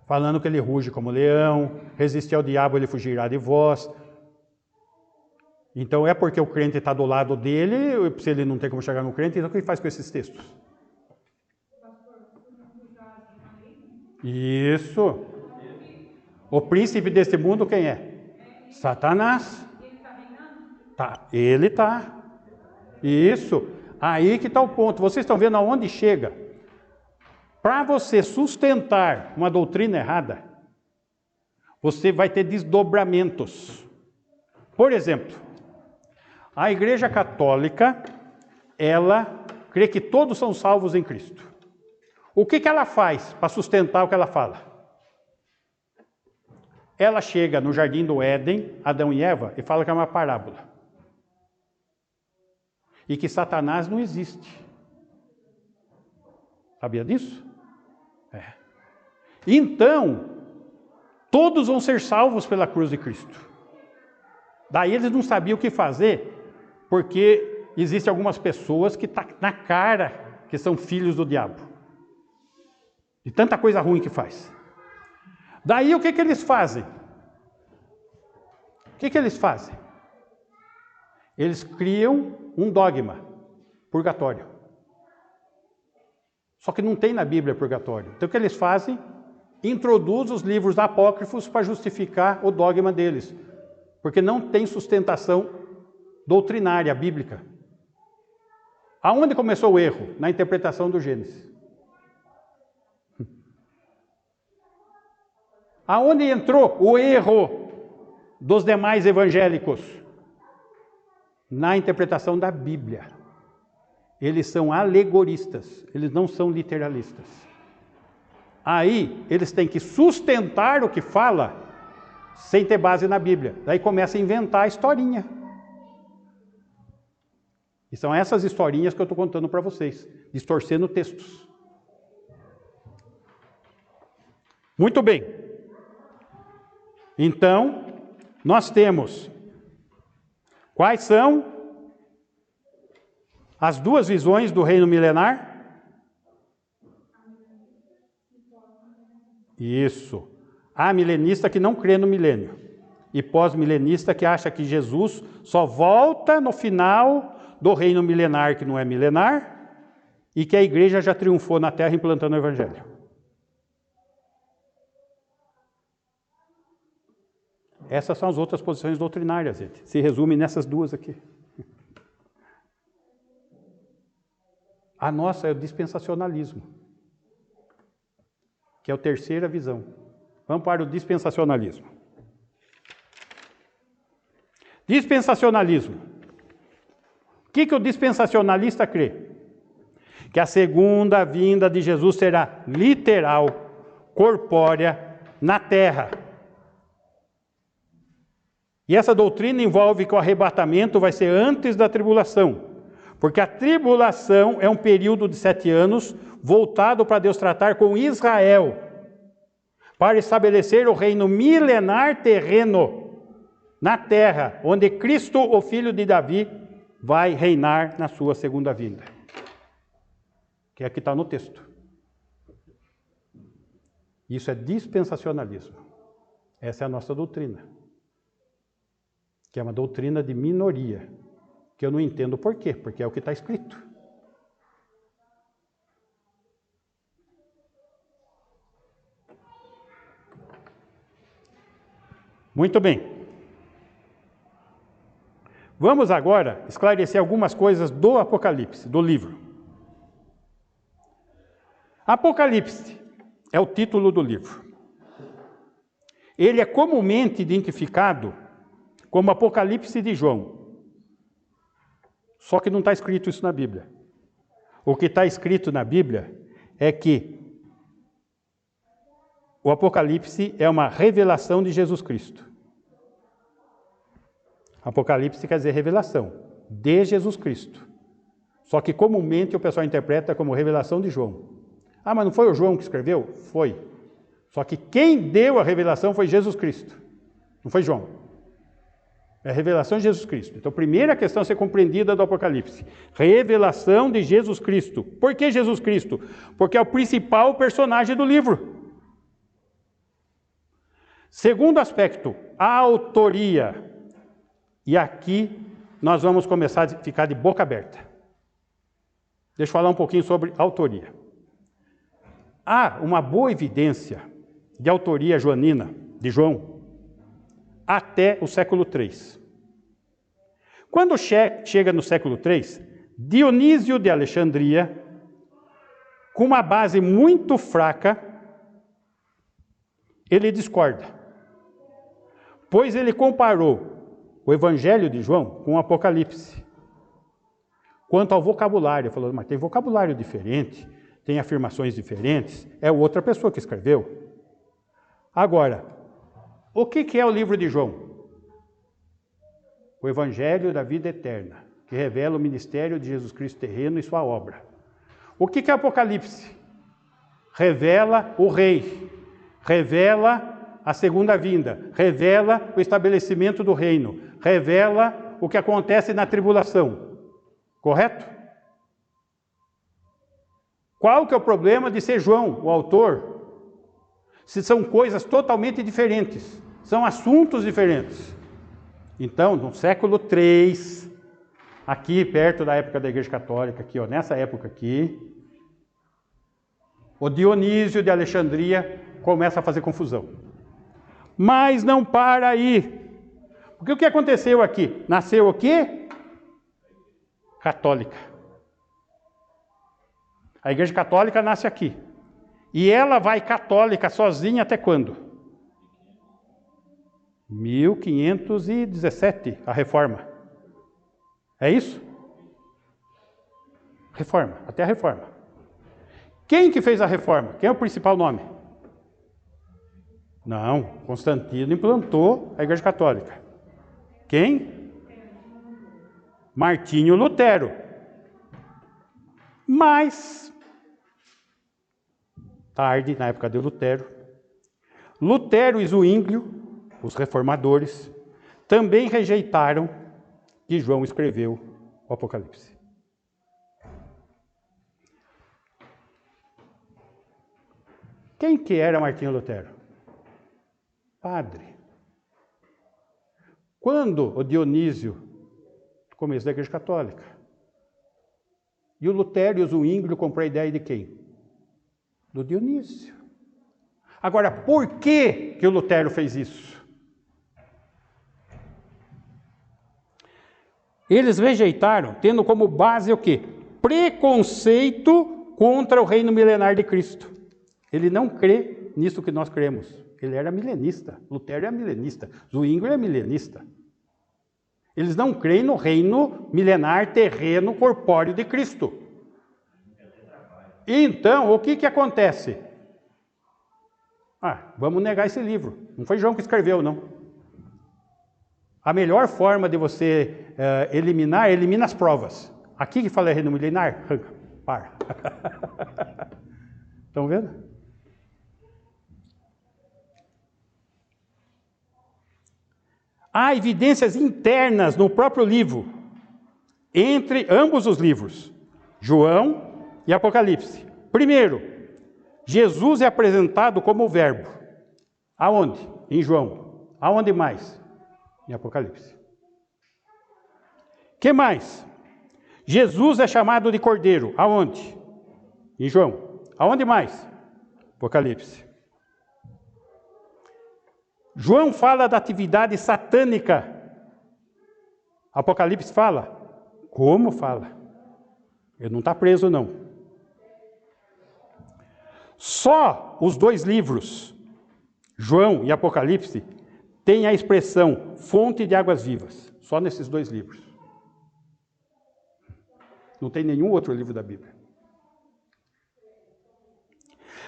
Falando que ele ruge como leão, resistir ao diabo, ele fugirá de vós. Então é porque o crente está do lado dele, se ele não tem como chegar no crente, então o que ele faz com esses textos? Isso. O príncipe deste mundo quem é? Satanás. Tá, ele está. Isso. Aí que está o ponto. Vocês estão vendo aonde chega? Para você sustentar uma doutrina errada, você vai ter desdobramentos. Por exemplo, a Igreja Católica, ela crê que todos são salvos em Cristo. O que ela faz para sustentar o que ela fala? Ela chega no Jardim do Éden, Adão e Eva, e fala que é uma parábola. E que Satanás não existe. Sabia disso? É. Então, todos vão ser salvos pela cruz de Cristo. Daí eles não sabiam o que fazer, porque existem algumas pessoas que estão na cara que são filhos do diabo. De tanta coisa ruim que faz. Daí o que eles fazem? O que eles fazem? Eles criam um dogma, purgatório. Só que não tem na Bíblia purgatório. Então o que eles fazem? Introduzem os livros apócrifos para justificar o dogma deles. Porque não tem sustentação doutrinária, bíblica. Aonde começou o erro? Na interpretação do Gênesis. Aonde entrou o erro dos demais evangélicos? Na interpretação da Bíblia. Eles são alegoristas, eles não são literalistas. Aí, eles têm que sustentar o que fala, sem ter base na Bíblia. Daí começa a inventar a historinha. E são essas historinhas que eu estou contando para vocês, distorcendo textos. Muito bem. Então, nós temos quais são as duas visões do reino milenar? Isso. A milenista que não crê no milênio. E pós-milenista que acha que Jesus só volta no final do reino milenar, que não é milenar, e que a igreja já triunfou na terra implantando o evangelho. Essas são as outras posições doutrinárias, gente. Se resume nessas duas aqui. A nossa é o dispensacionalismo, que é a terceira visão. Vamos para o dispensacionalismo. Dispensacionalismo. O que o dispensacionalista crê? Que a segunda vinda de Jesus será literal, corpórea, na terra. E essa doutrina envolve que o arrebatamento vai ser antes da tribulação. Porque a tribulação é um período de 7 anos voltado para Deus tratar com Israel, para estabelecer o reino milenar terreno na terra, onde Cristo, o filho de Davi, vai reinar na sua segunda vinda. Que é que está no texto. Isso é dispensacionalismo. Essa é a nossa doutrina. Que é uma doutrina de minoria. Que eu não entendo por quê, porque é o que está escrito. Muito bem. Vamos agora esclarecer algumas coisas do Apocalipse, do livro. Apocalipse é o título do livro. Ele é comumente identificado como Apocalipse de João. Só que não está escrito isso na Bíblia. O que está escrito na Bíblia é que o Apocalipse é uma revelação de Jesus Cristo. Apocalipse quer dizer revelação de Jesus Cristo. Só que comumente o pessoal interpreta como revelação de João. Ah, mas não foi o João que escreveu? Foi. Só que quem deu a revelação foi Jesus Cristo. Não foi João. É a revelação de Jesus Cristo. Então, a primeira questão a ser compreendida do Apocalipse. Revelação de Jesus Cristo. Por que Jesus Cristo? Porque é o principal personagem do livro. Segundo aspecto, a autoria. E aqui nós vamos começar a ficar de boca aberta. Deixa eu falar um pouquinho sobre autoria. Há uma boa evidência de autoria joanina, de João, até o século III. Quando chega no século III, Dionísio de Alexandria, com uma base muito fraca, ele discorda. Pois ele comparou o Evangelho de João com o Apocalipse. Quanto ao vocabulário, falou, mas tem vocabulário diferente, tem afirmações diferentes, é outra pessoa que escreveu. Agora, o que é o livro de João? O Evangelho da vida eterna, que revela o ministério de Jesus Cristo terreno e sua obra. O que é Apocalipse? Revela o rei, revela a segunda vinda, revela o estabelecimento do reino, revela o que acontece na tribulação. Correto? Qual que é o problema de ser João, o autor? Se são coisas totalmente diferentes, são assuntos diferentes. Então, no século III, aqui perto da época da Igreja Católica, aqui, ó, nessa época aqui, o Dionísio de Alexandria começa a fazer confusão. Mas não para aí. Porque o que aconteceu aqui? Nasceu o quê? Católica. A Igreja Católica nasce aqui. E ela vai católica sozinha até quando? 1517, a Reforma. É isso? Reforma, até a Reforma. Quem que fez a Reforma? Quem é o principal nome? Não, Constantino implantou a Igreja Católica. Quem? Martinho Lutero. Mas, tarde, na época de Lutero, Lutero e Zwinglio, os reformadores, também rejeitaram que João escreveu o Apocalipse. Quem que era Martinho Lutero? Padre. Quando o Dionísio, no começo da Igreja Católica, e o Lutero e o Zwinglio comprou a ideia de quem? Do Dionísio. Agora, por que o Lutero fez isso? Eles rejeitaram, tendo como base o quê? Preconceito contra o reino milenar de Cristo. Ele não crê nisso que nós cremos. Ele era milenista. Lutero é milenista. Zwinglio é milenista. Eles não creem no reino milenar, terreno, corpóreo de Cristo. Então, o que acontece? Vamos negar esse livro. Não foi João que escreveu, não. A melhor forma de você eliminar, elimina as provas. Aqui que fala reino milenar, para. Estão vendo? Há evidências internas no próprio livro, entre ambos os livros, João e Apocalipse. Primeiro, Jesus é apresentado como o Verbo. Aonde? Em João. Aonde mais? Em Apocalipse. Que mais? Jesus é chamado de Cordeiro. Aonde? Em João. Aonde mais? Apocalipse. João fala da atividade satânica. Apocalipse fala? Como fala? Ele não está preso, não. Só os dois livros, João e Apocalipse, têm a expressão fonte de águas vivas. Só nesses dois livros. Não tem nenhum outro livro da Bíblia.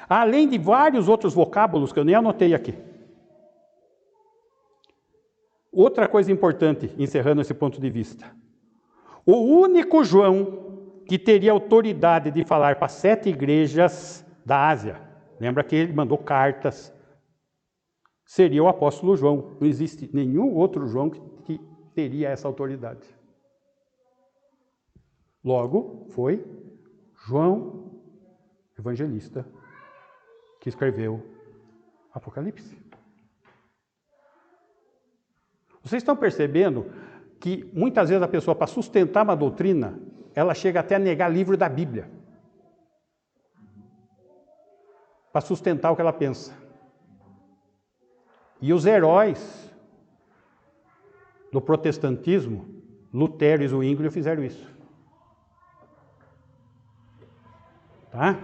Além de vários outros vocábulos que eu nem anotei aqui. Outra coisa importante, encerrando esse ponto de vista. O único João que teria autoridade de falar para 7 igrejas da Ásia, lembra que ele mandou cartas, seria o apóstolo João. Não existe nenhum outro João que teria essa autoridade. Logo, foi João, evangelista, que escreveu Apocalipse. Vocês estão percebendo que muitas vezes a pessoa, para sustentar uma doutrina, ela chega até a negar livro da Bíblia. Para sustentar o que ela pensa. E os heróis do protestantismo, Lutero e Zwinglio, fizeram isso. Tá?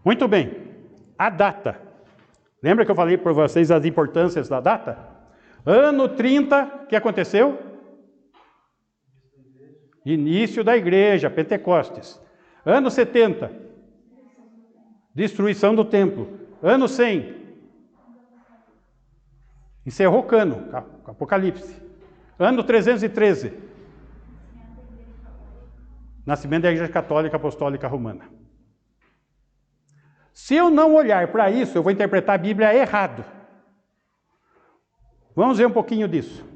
Muito bem. A data. Lembra que eu falei para vocês as importâncias da data? Ano 30, o que aconteceu? Início da igreja, Pentecostes. Ano 70, destruição do templo. Ano 100, encerrou o cano, Apocalipse. Ano 313, nascimento da Igreja Católica Apostólica Romana. Se eu não olhar para isso, eu vou interpretar a Bíblia errado. Vamos ver um pouquinho disso.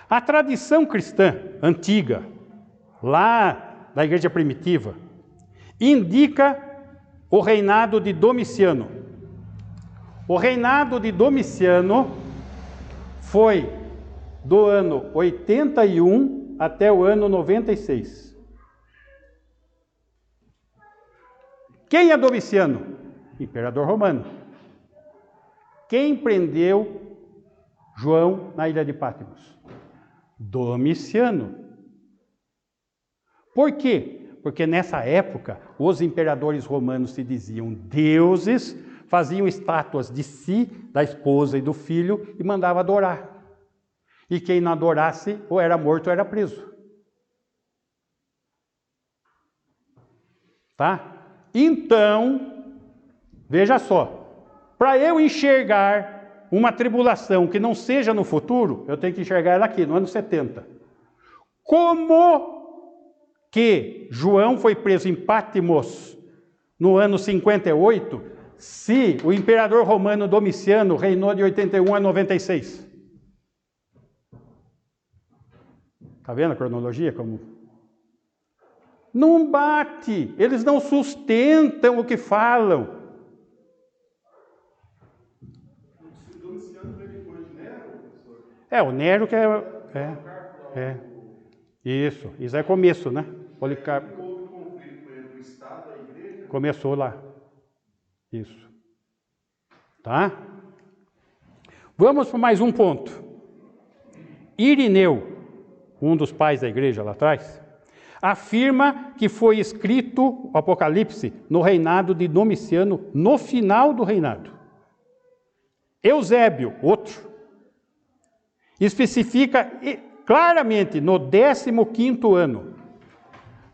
A tradição cristã antiga, lá da igreja primitiva, indica o reinado de Domiciano. O reinado de Domiciano foi do ano 81 até o ano 96. Quem é Domiciano? Imperador romano. Quem prendeu João na ilha de Patmos? Domiciano. Por quê? Porque nessa época, os imperadores romanos se diziam deuses, faziam estátuas de si, da esposa e do filho, e mandavam adorar. E quem não adorasse, ou era morto ou era preso. Tá? Então, veja só, para eu enxergar uma tribulação que não seja no futuro, eu tenho que enxergar ela aqui, no ano 70. Como que João foi preso em Patmos no ano 58, se o imperador romano Domiciano reinou de 81 a 96? Está vendo a cronologia? Como não bate, eles não sustentam o que falam. Domiciano veio depois de Nero, professor? O Nero que Isso é começo, né? Policarpo. Houve um conflito entre o Estado e a igreja? Começou lá. Isso. Tá? Vamos para mais um ponto. Irineu, um dos pais da igreja lá atrás, afirma que foi escrito o Apocalipse no reinado de Domiciano, no final do reinado. Eusébio, outro, especifica claramente no 15º ano,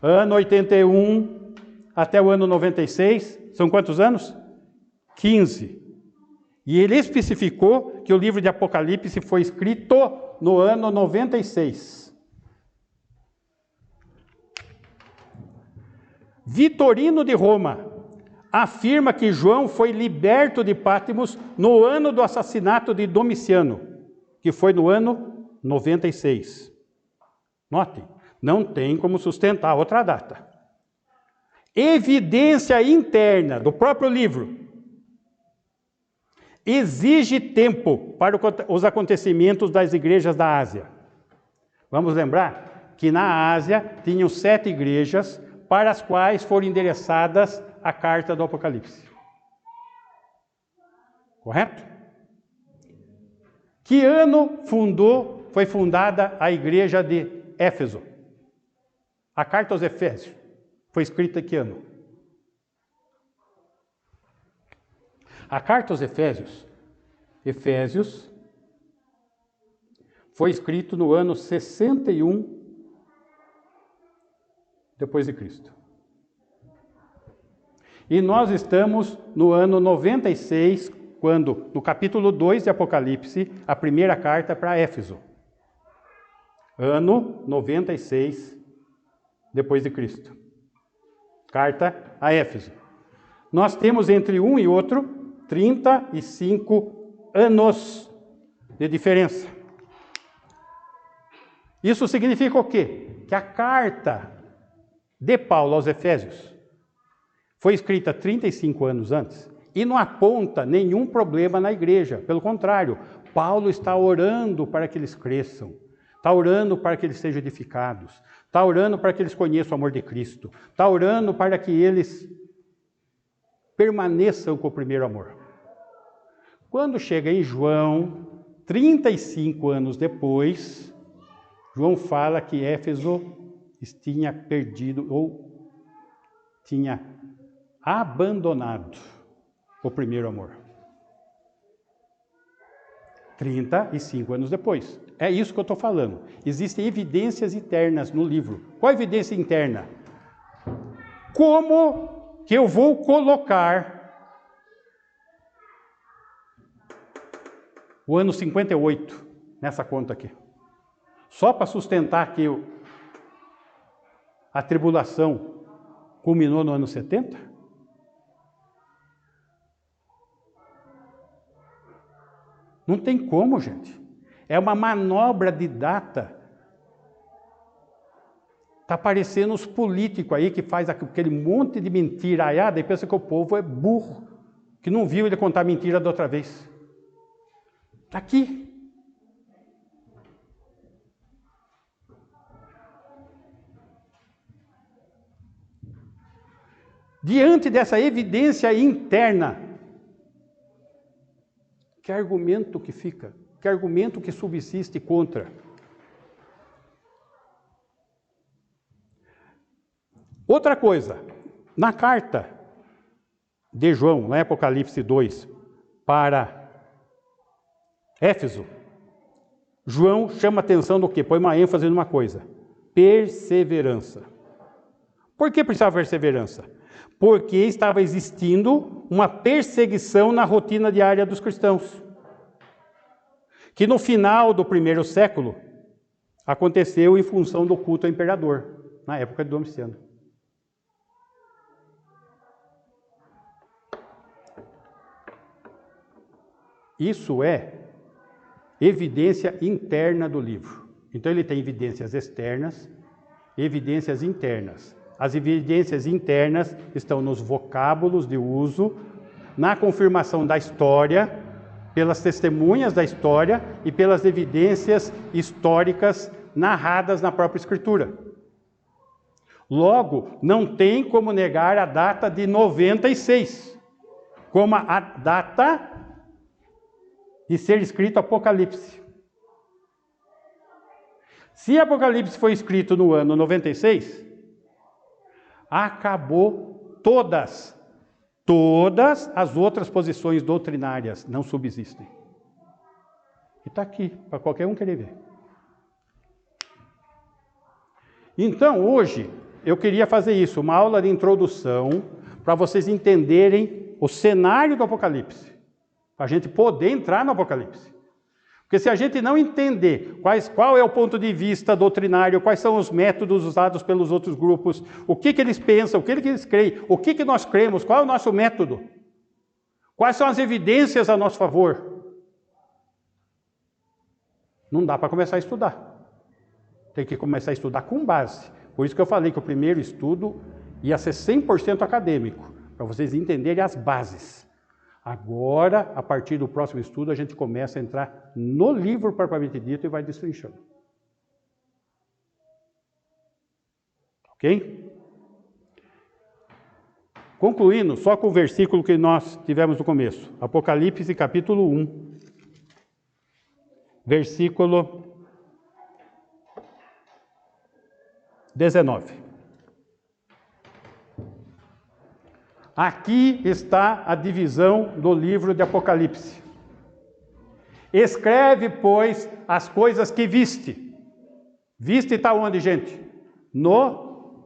ano 81 até o ano 96, são quantos anos? 15. E ele especificou que o livro de Apocalipse foi escrito no ano 96. Vitorino de Roma afirma que João foi liberto de Patmos no ano do assassinato de Domiciano, que foi no ano 96. Notem, não tem como sustentar outra data. Evidência interna do próprio livro exige tempo para os acontecimentos das igrejas da Ásia. Vamos lembrar que na Ásia tinham 7 igrejas para as quais foram endereçadas a carta do Apocalipse. Correto? Que ano foi fundada a igreja de Éfeso? A carta aos Efésios foi escrita em que ano? A carta aos Efésios, foi escrito no ano 61 depois de Cristo. E nós estamos no ano 96, quando, no capítulo 2 de Apocalipse, a primeira carta para Éfeso. Ano 96 depois de Cristo. Carta a Éfeso. Nós temos entre um e outro 35 anos de diferença. Isso significa o quê? Que a carta de Paulo aos Efésios foi escrita 35 anos antes e não aponta nenhum problema na igreja. Pelo contrário, Paulo está orando para que eles cresçam, está orando para que eles sejam edificados, está orando para que eles conheçam o amor de Cristo, está orando para que eles permaneçam com o primeiro amor. Quando chega em João, 35 anos depois, João fala que Éfeso tinha perdido ou tinha abandonado o primeiro amor. 35 anos depois. É isso que eu estou falando. Existem evidências internas no livro. Qual a evidência interna? Como que eu vou colocar o ano 58 nessa conta aqui? Só para sustentar que a tribulação culminou no ano 70? Não tem como, gente. É uma manobra de data. Está aparecendo os políticos aí que faz aquele monte de mentiraiada e pensa que o povo é burro, que não viu ele contar mentira da outra vez. Está aqui. Diante dessa evidência interna, que argumento que fica? Que argumento que subsiste contra? Outra coisa, na carta de João, no Apocalipse 2, para Éfeso, João chama a atenção do quê? Põe uma ênfase numa coisa: perseverança. Por que precisava perseverança? Porque estava existindo uma perseguição na rotina diária dos cristãos, que no final do primeiro século aconteceu em função do culto ao imperador, na época de Domiciano. Isso é evidência interna do livro. Então ele tem evidências externas, evidências internas. As evidências internas estão nos vocábulos de uso, na confirmação da história, pelas testemunhas da história e pelas evidências históricas narradas na própria Escritura. Logo, não tem como negar a data de 96, como a data de ser escrito Apocalipse. Se Apocalipse foi escrito no ano 96, acabou todas as outras posições doutrinárias não subsistem. E está aqui, para qualquer um querer ver. Então, hoje, eu queria fazer isso, uma aula de introdução, para vocês entenderem o cenário do Apocalipse, para a gente poder entrar no Apocalipse. Porque se a gente não entender qual é o ponto de vista doutrinário, quais são os métodos usados pelos outros grupos, o que eles pensam, o que eles creem, o que nós cremos, qual é o nosso método, quais são as evidências a nosso favor, não dá para começar a estudar. Tem que começar a estudar com base. Por isso que eu falei que o primeiro estudo ia ser 100% acadêmico, para vocês entenderem as bases. Agora, a partir do próximo estudo, a gente começa a entrar no livro propriamente dito e vai destrinchando. Ok? Concluindo, só com o versículo que nós tivemos no começo. Apocalipse, capítulo 1. Versículo 19. Aqui está a divisão do livro de Apocalipse. Escreve, pois, as coisas que viste. Viste está onde, gente? No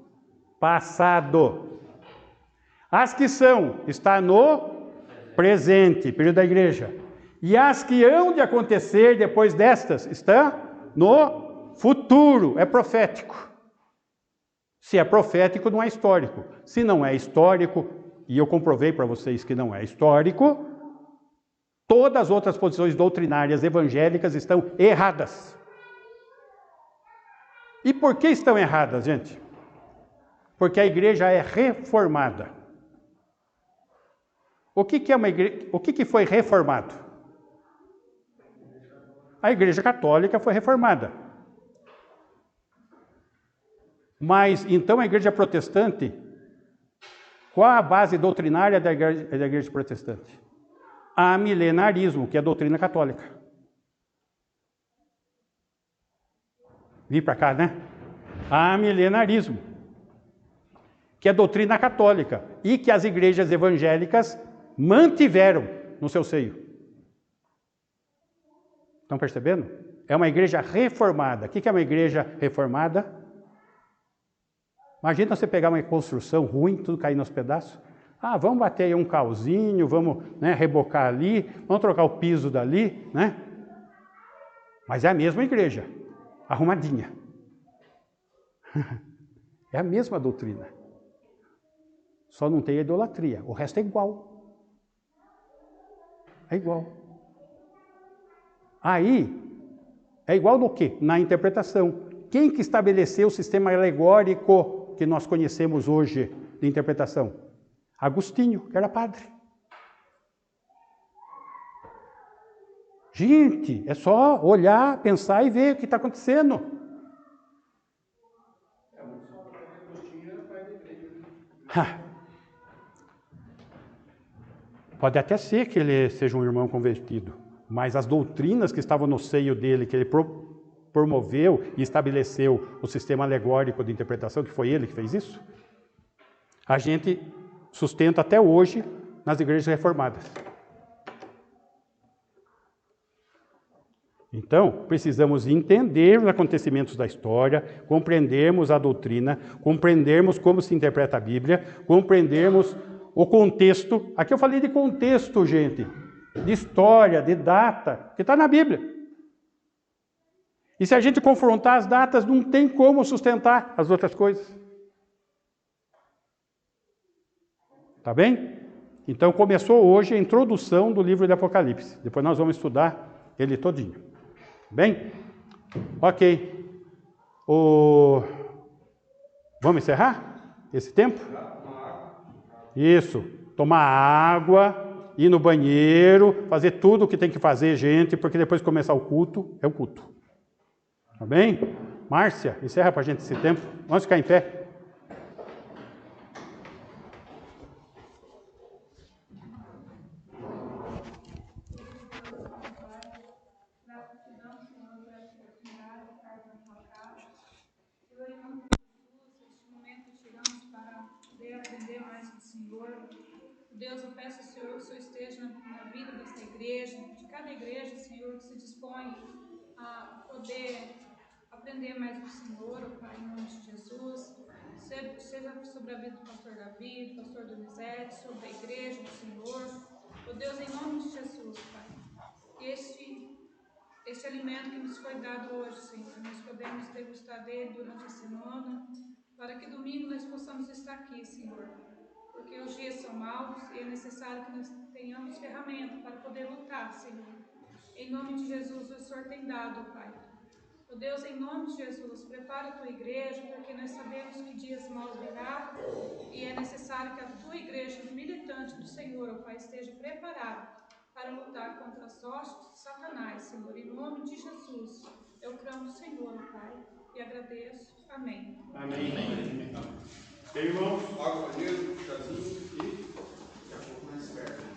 passado. As que são, está no presente, período da igreja. E as que hão de acontecer depois destas, está no futuro, é profético. Se é profético, não é histórico. Se não é histórico, e eu comprovei para vocês que não é histórico, todas as outras posições doutrinárias evangélicas estão erradas. E por que estão erradas, gente? Porque a igreja é reformada. O que é uma igreja? O que foi reformado? A Igreja Católica foi reformada. Mas então a Igreja Protestante, qual a base doutrinária da Igreja Protestante? Amilenarismo, que é a doutrina católica. Vim para cá, né? Amilenarismo, que é a doutrina católica e que as igrejas evangélicas mantiveram no seu seio. Estão percebendo? É uma igreja reformada. O que é uma igreja reformada? Imagina você pegar uma construção ruim, tudo cair nos pedaços. Ah, vamos bater aí um calzinho, vamos, né, rebocar ali, vamos trocar o piso dali, né? Mas é a mesma igreja, arrumadinha. É a mesma doutrina. Só não tem a idolatria, o resto é igual. É igual. Aí, é igual no quê? Na interpretação. Quem que estabeleceu o sistema alegórico que nós conhecemos hoje de interpretação? Agostinho, que era padre. Gente, é só olhar, pensar e ver o que está acontecendo. Pode até ser que ele seja um irmão convertido, mas as doutrinas que estavam no seio dele, que ele promoveu e estabeleceu o sistema alegórico de interpretação, que foi ele que fez isso, a gente sustenta até hoje nas igrejas reformadas. Então, precisamos entender os acontecimentos da história, compreendermos a doutrina, compreendermos como se interpreta a Bíblia, compreendermos o contexto. Aqui eu falei de contexto, gente, de história, de data, que está na Bíblia. E se a gente confrontar as datas, não tem como sustentar as outras coisas. Tá bem? Então começou hoje a introdução do livro de Apocalipse. Depois nós vamos estudar ele todinho. Bem? Ok. Vamos encerrar esse tempo? Isso. Tomar água, ir no banheiro, fazer tudo o que tem que fazer, gente, porque depois que começar o culto, é o culto. Tá bem? Márcia, encerra para a gente esse tempo. Vamos ficar em pé. Deus, eu peço, Senhor, que o Senhor esteja na vida dessa igreja, de cada igreja, Senhor, que se dispõe a poder aprender mais do Senhor, oh Pai, em nome de Jesus. Seja sobre a vida do pastor Davi, do pastor Donizete, sobre a igreja do Senhor. Oh Deus, em nome de Jesus, Pai, este alimento que nos foi dado hoje, Senhor, nós podemos degustar dele durante a semana, para que domingo nós possamos estar aqui, Senhor. Porque os dias são maus e é necessário que nós tenhamos ferramentas para poder lutar, Senhor. Em nome de Jesus, o Senhor tem dado, Pai. Oh Deus, em nome de Jesus, prepara a tua igreja, porque nós sabemos que dias maus virá e é necessário que a tua igreja militante do Senhor, oh Pai, esteja preparada para lutar contra as hostes de Satanás, Senhor. Em nome de Jesus, eu clamo, Senhor, oh Pai, e agradeço. Amém. Amém. Amém. Irmãos, água, banheiro, chazinho e daqui a pouco mais perto.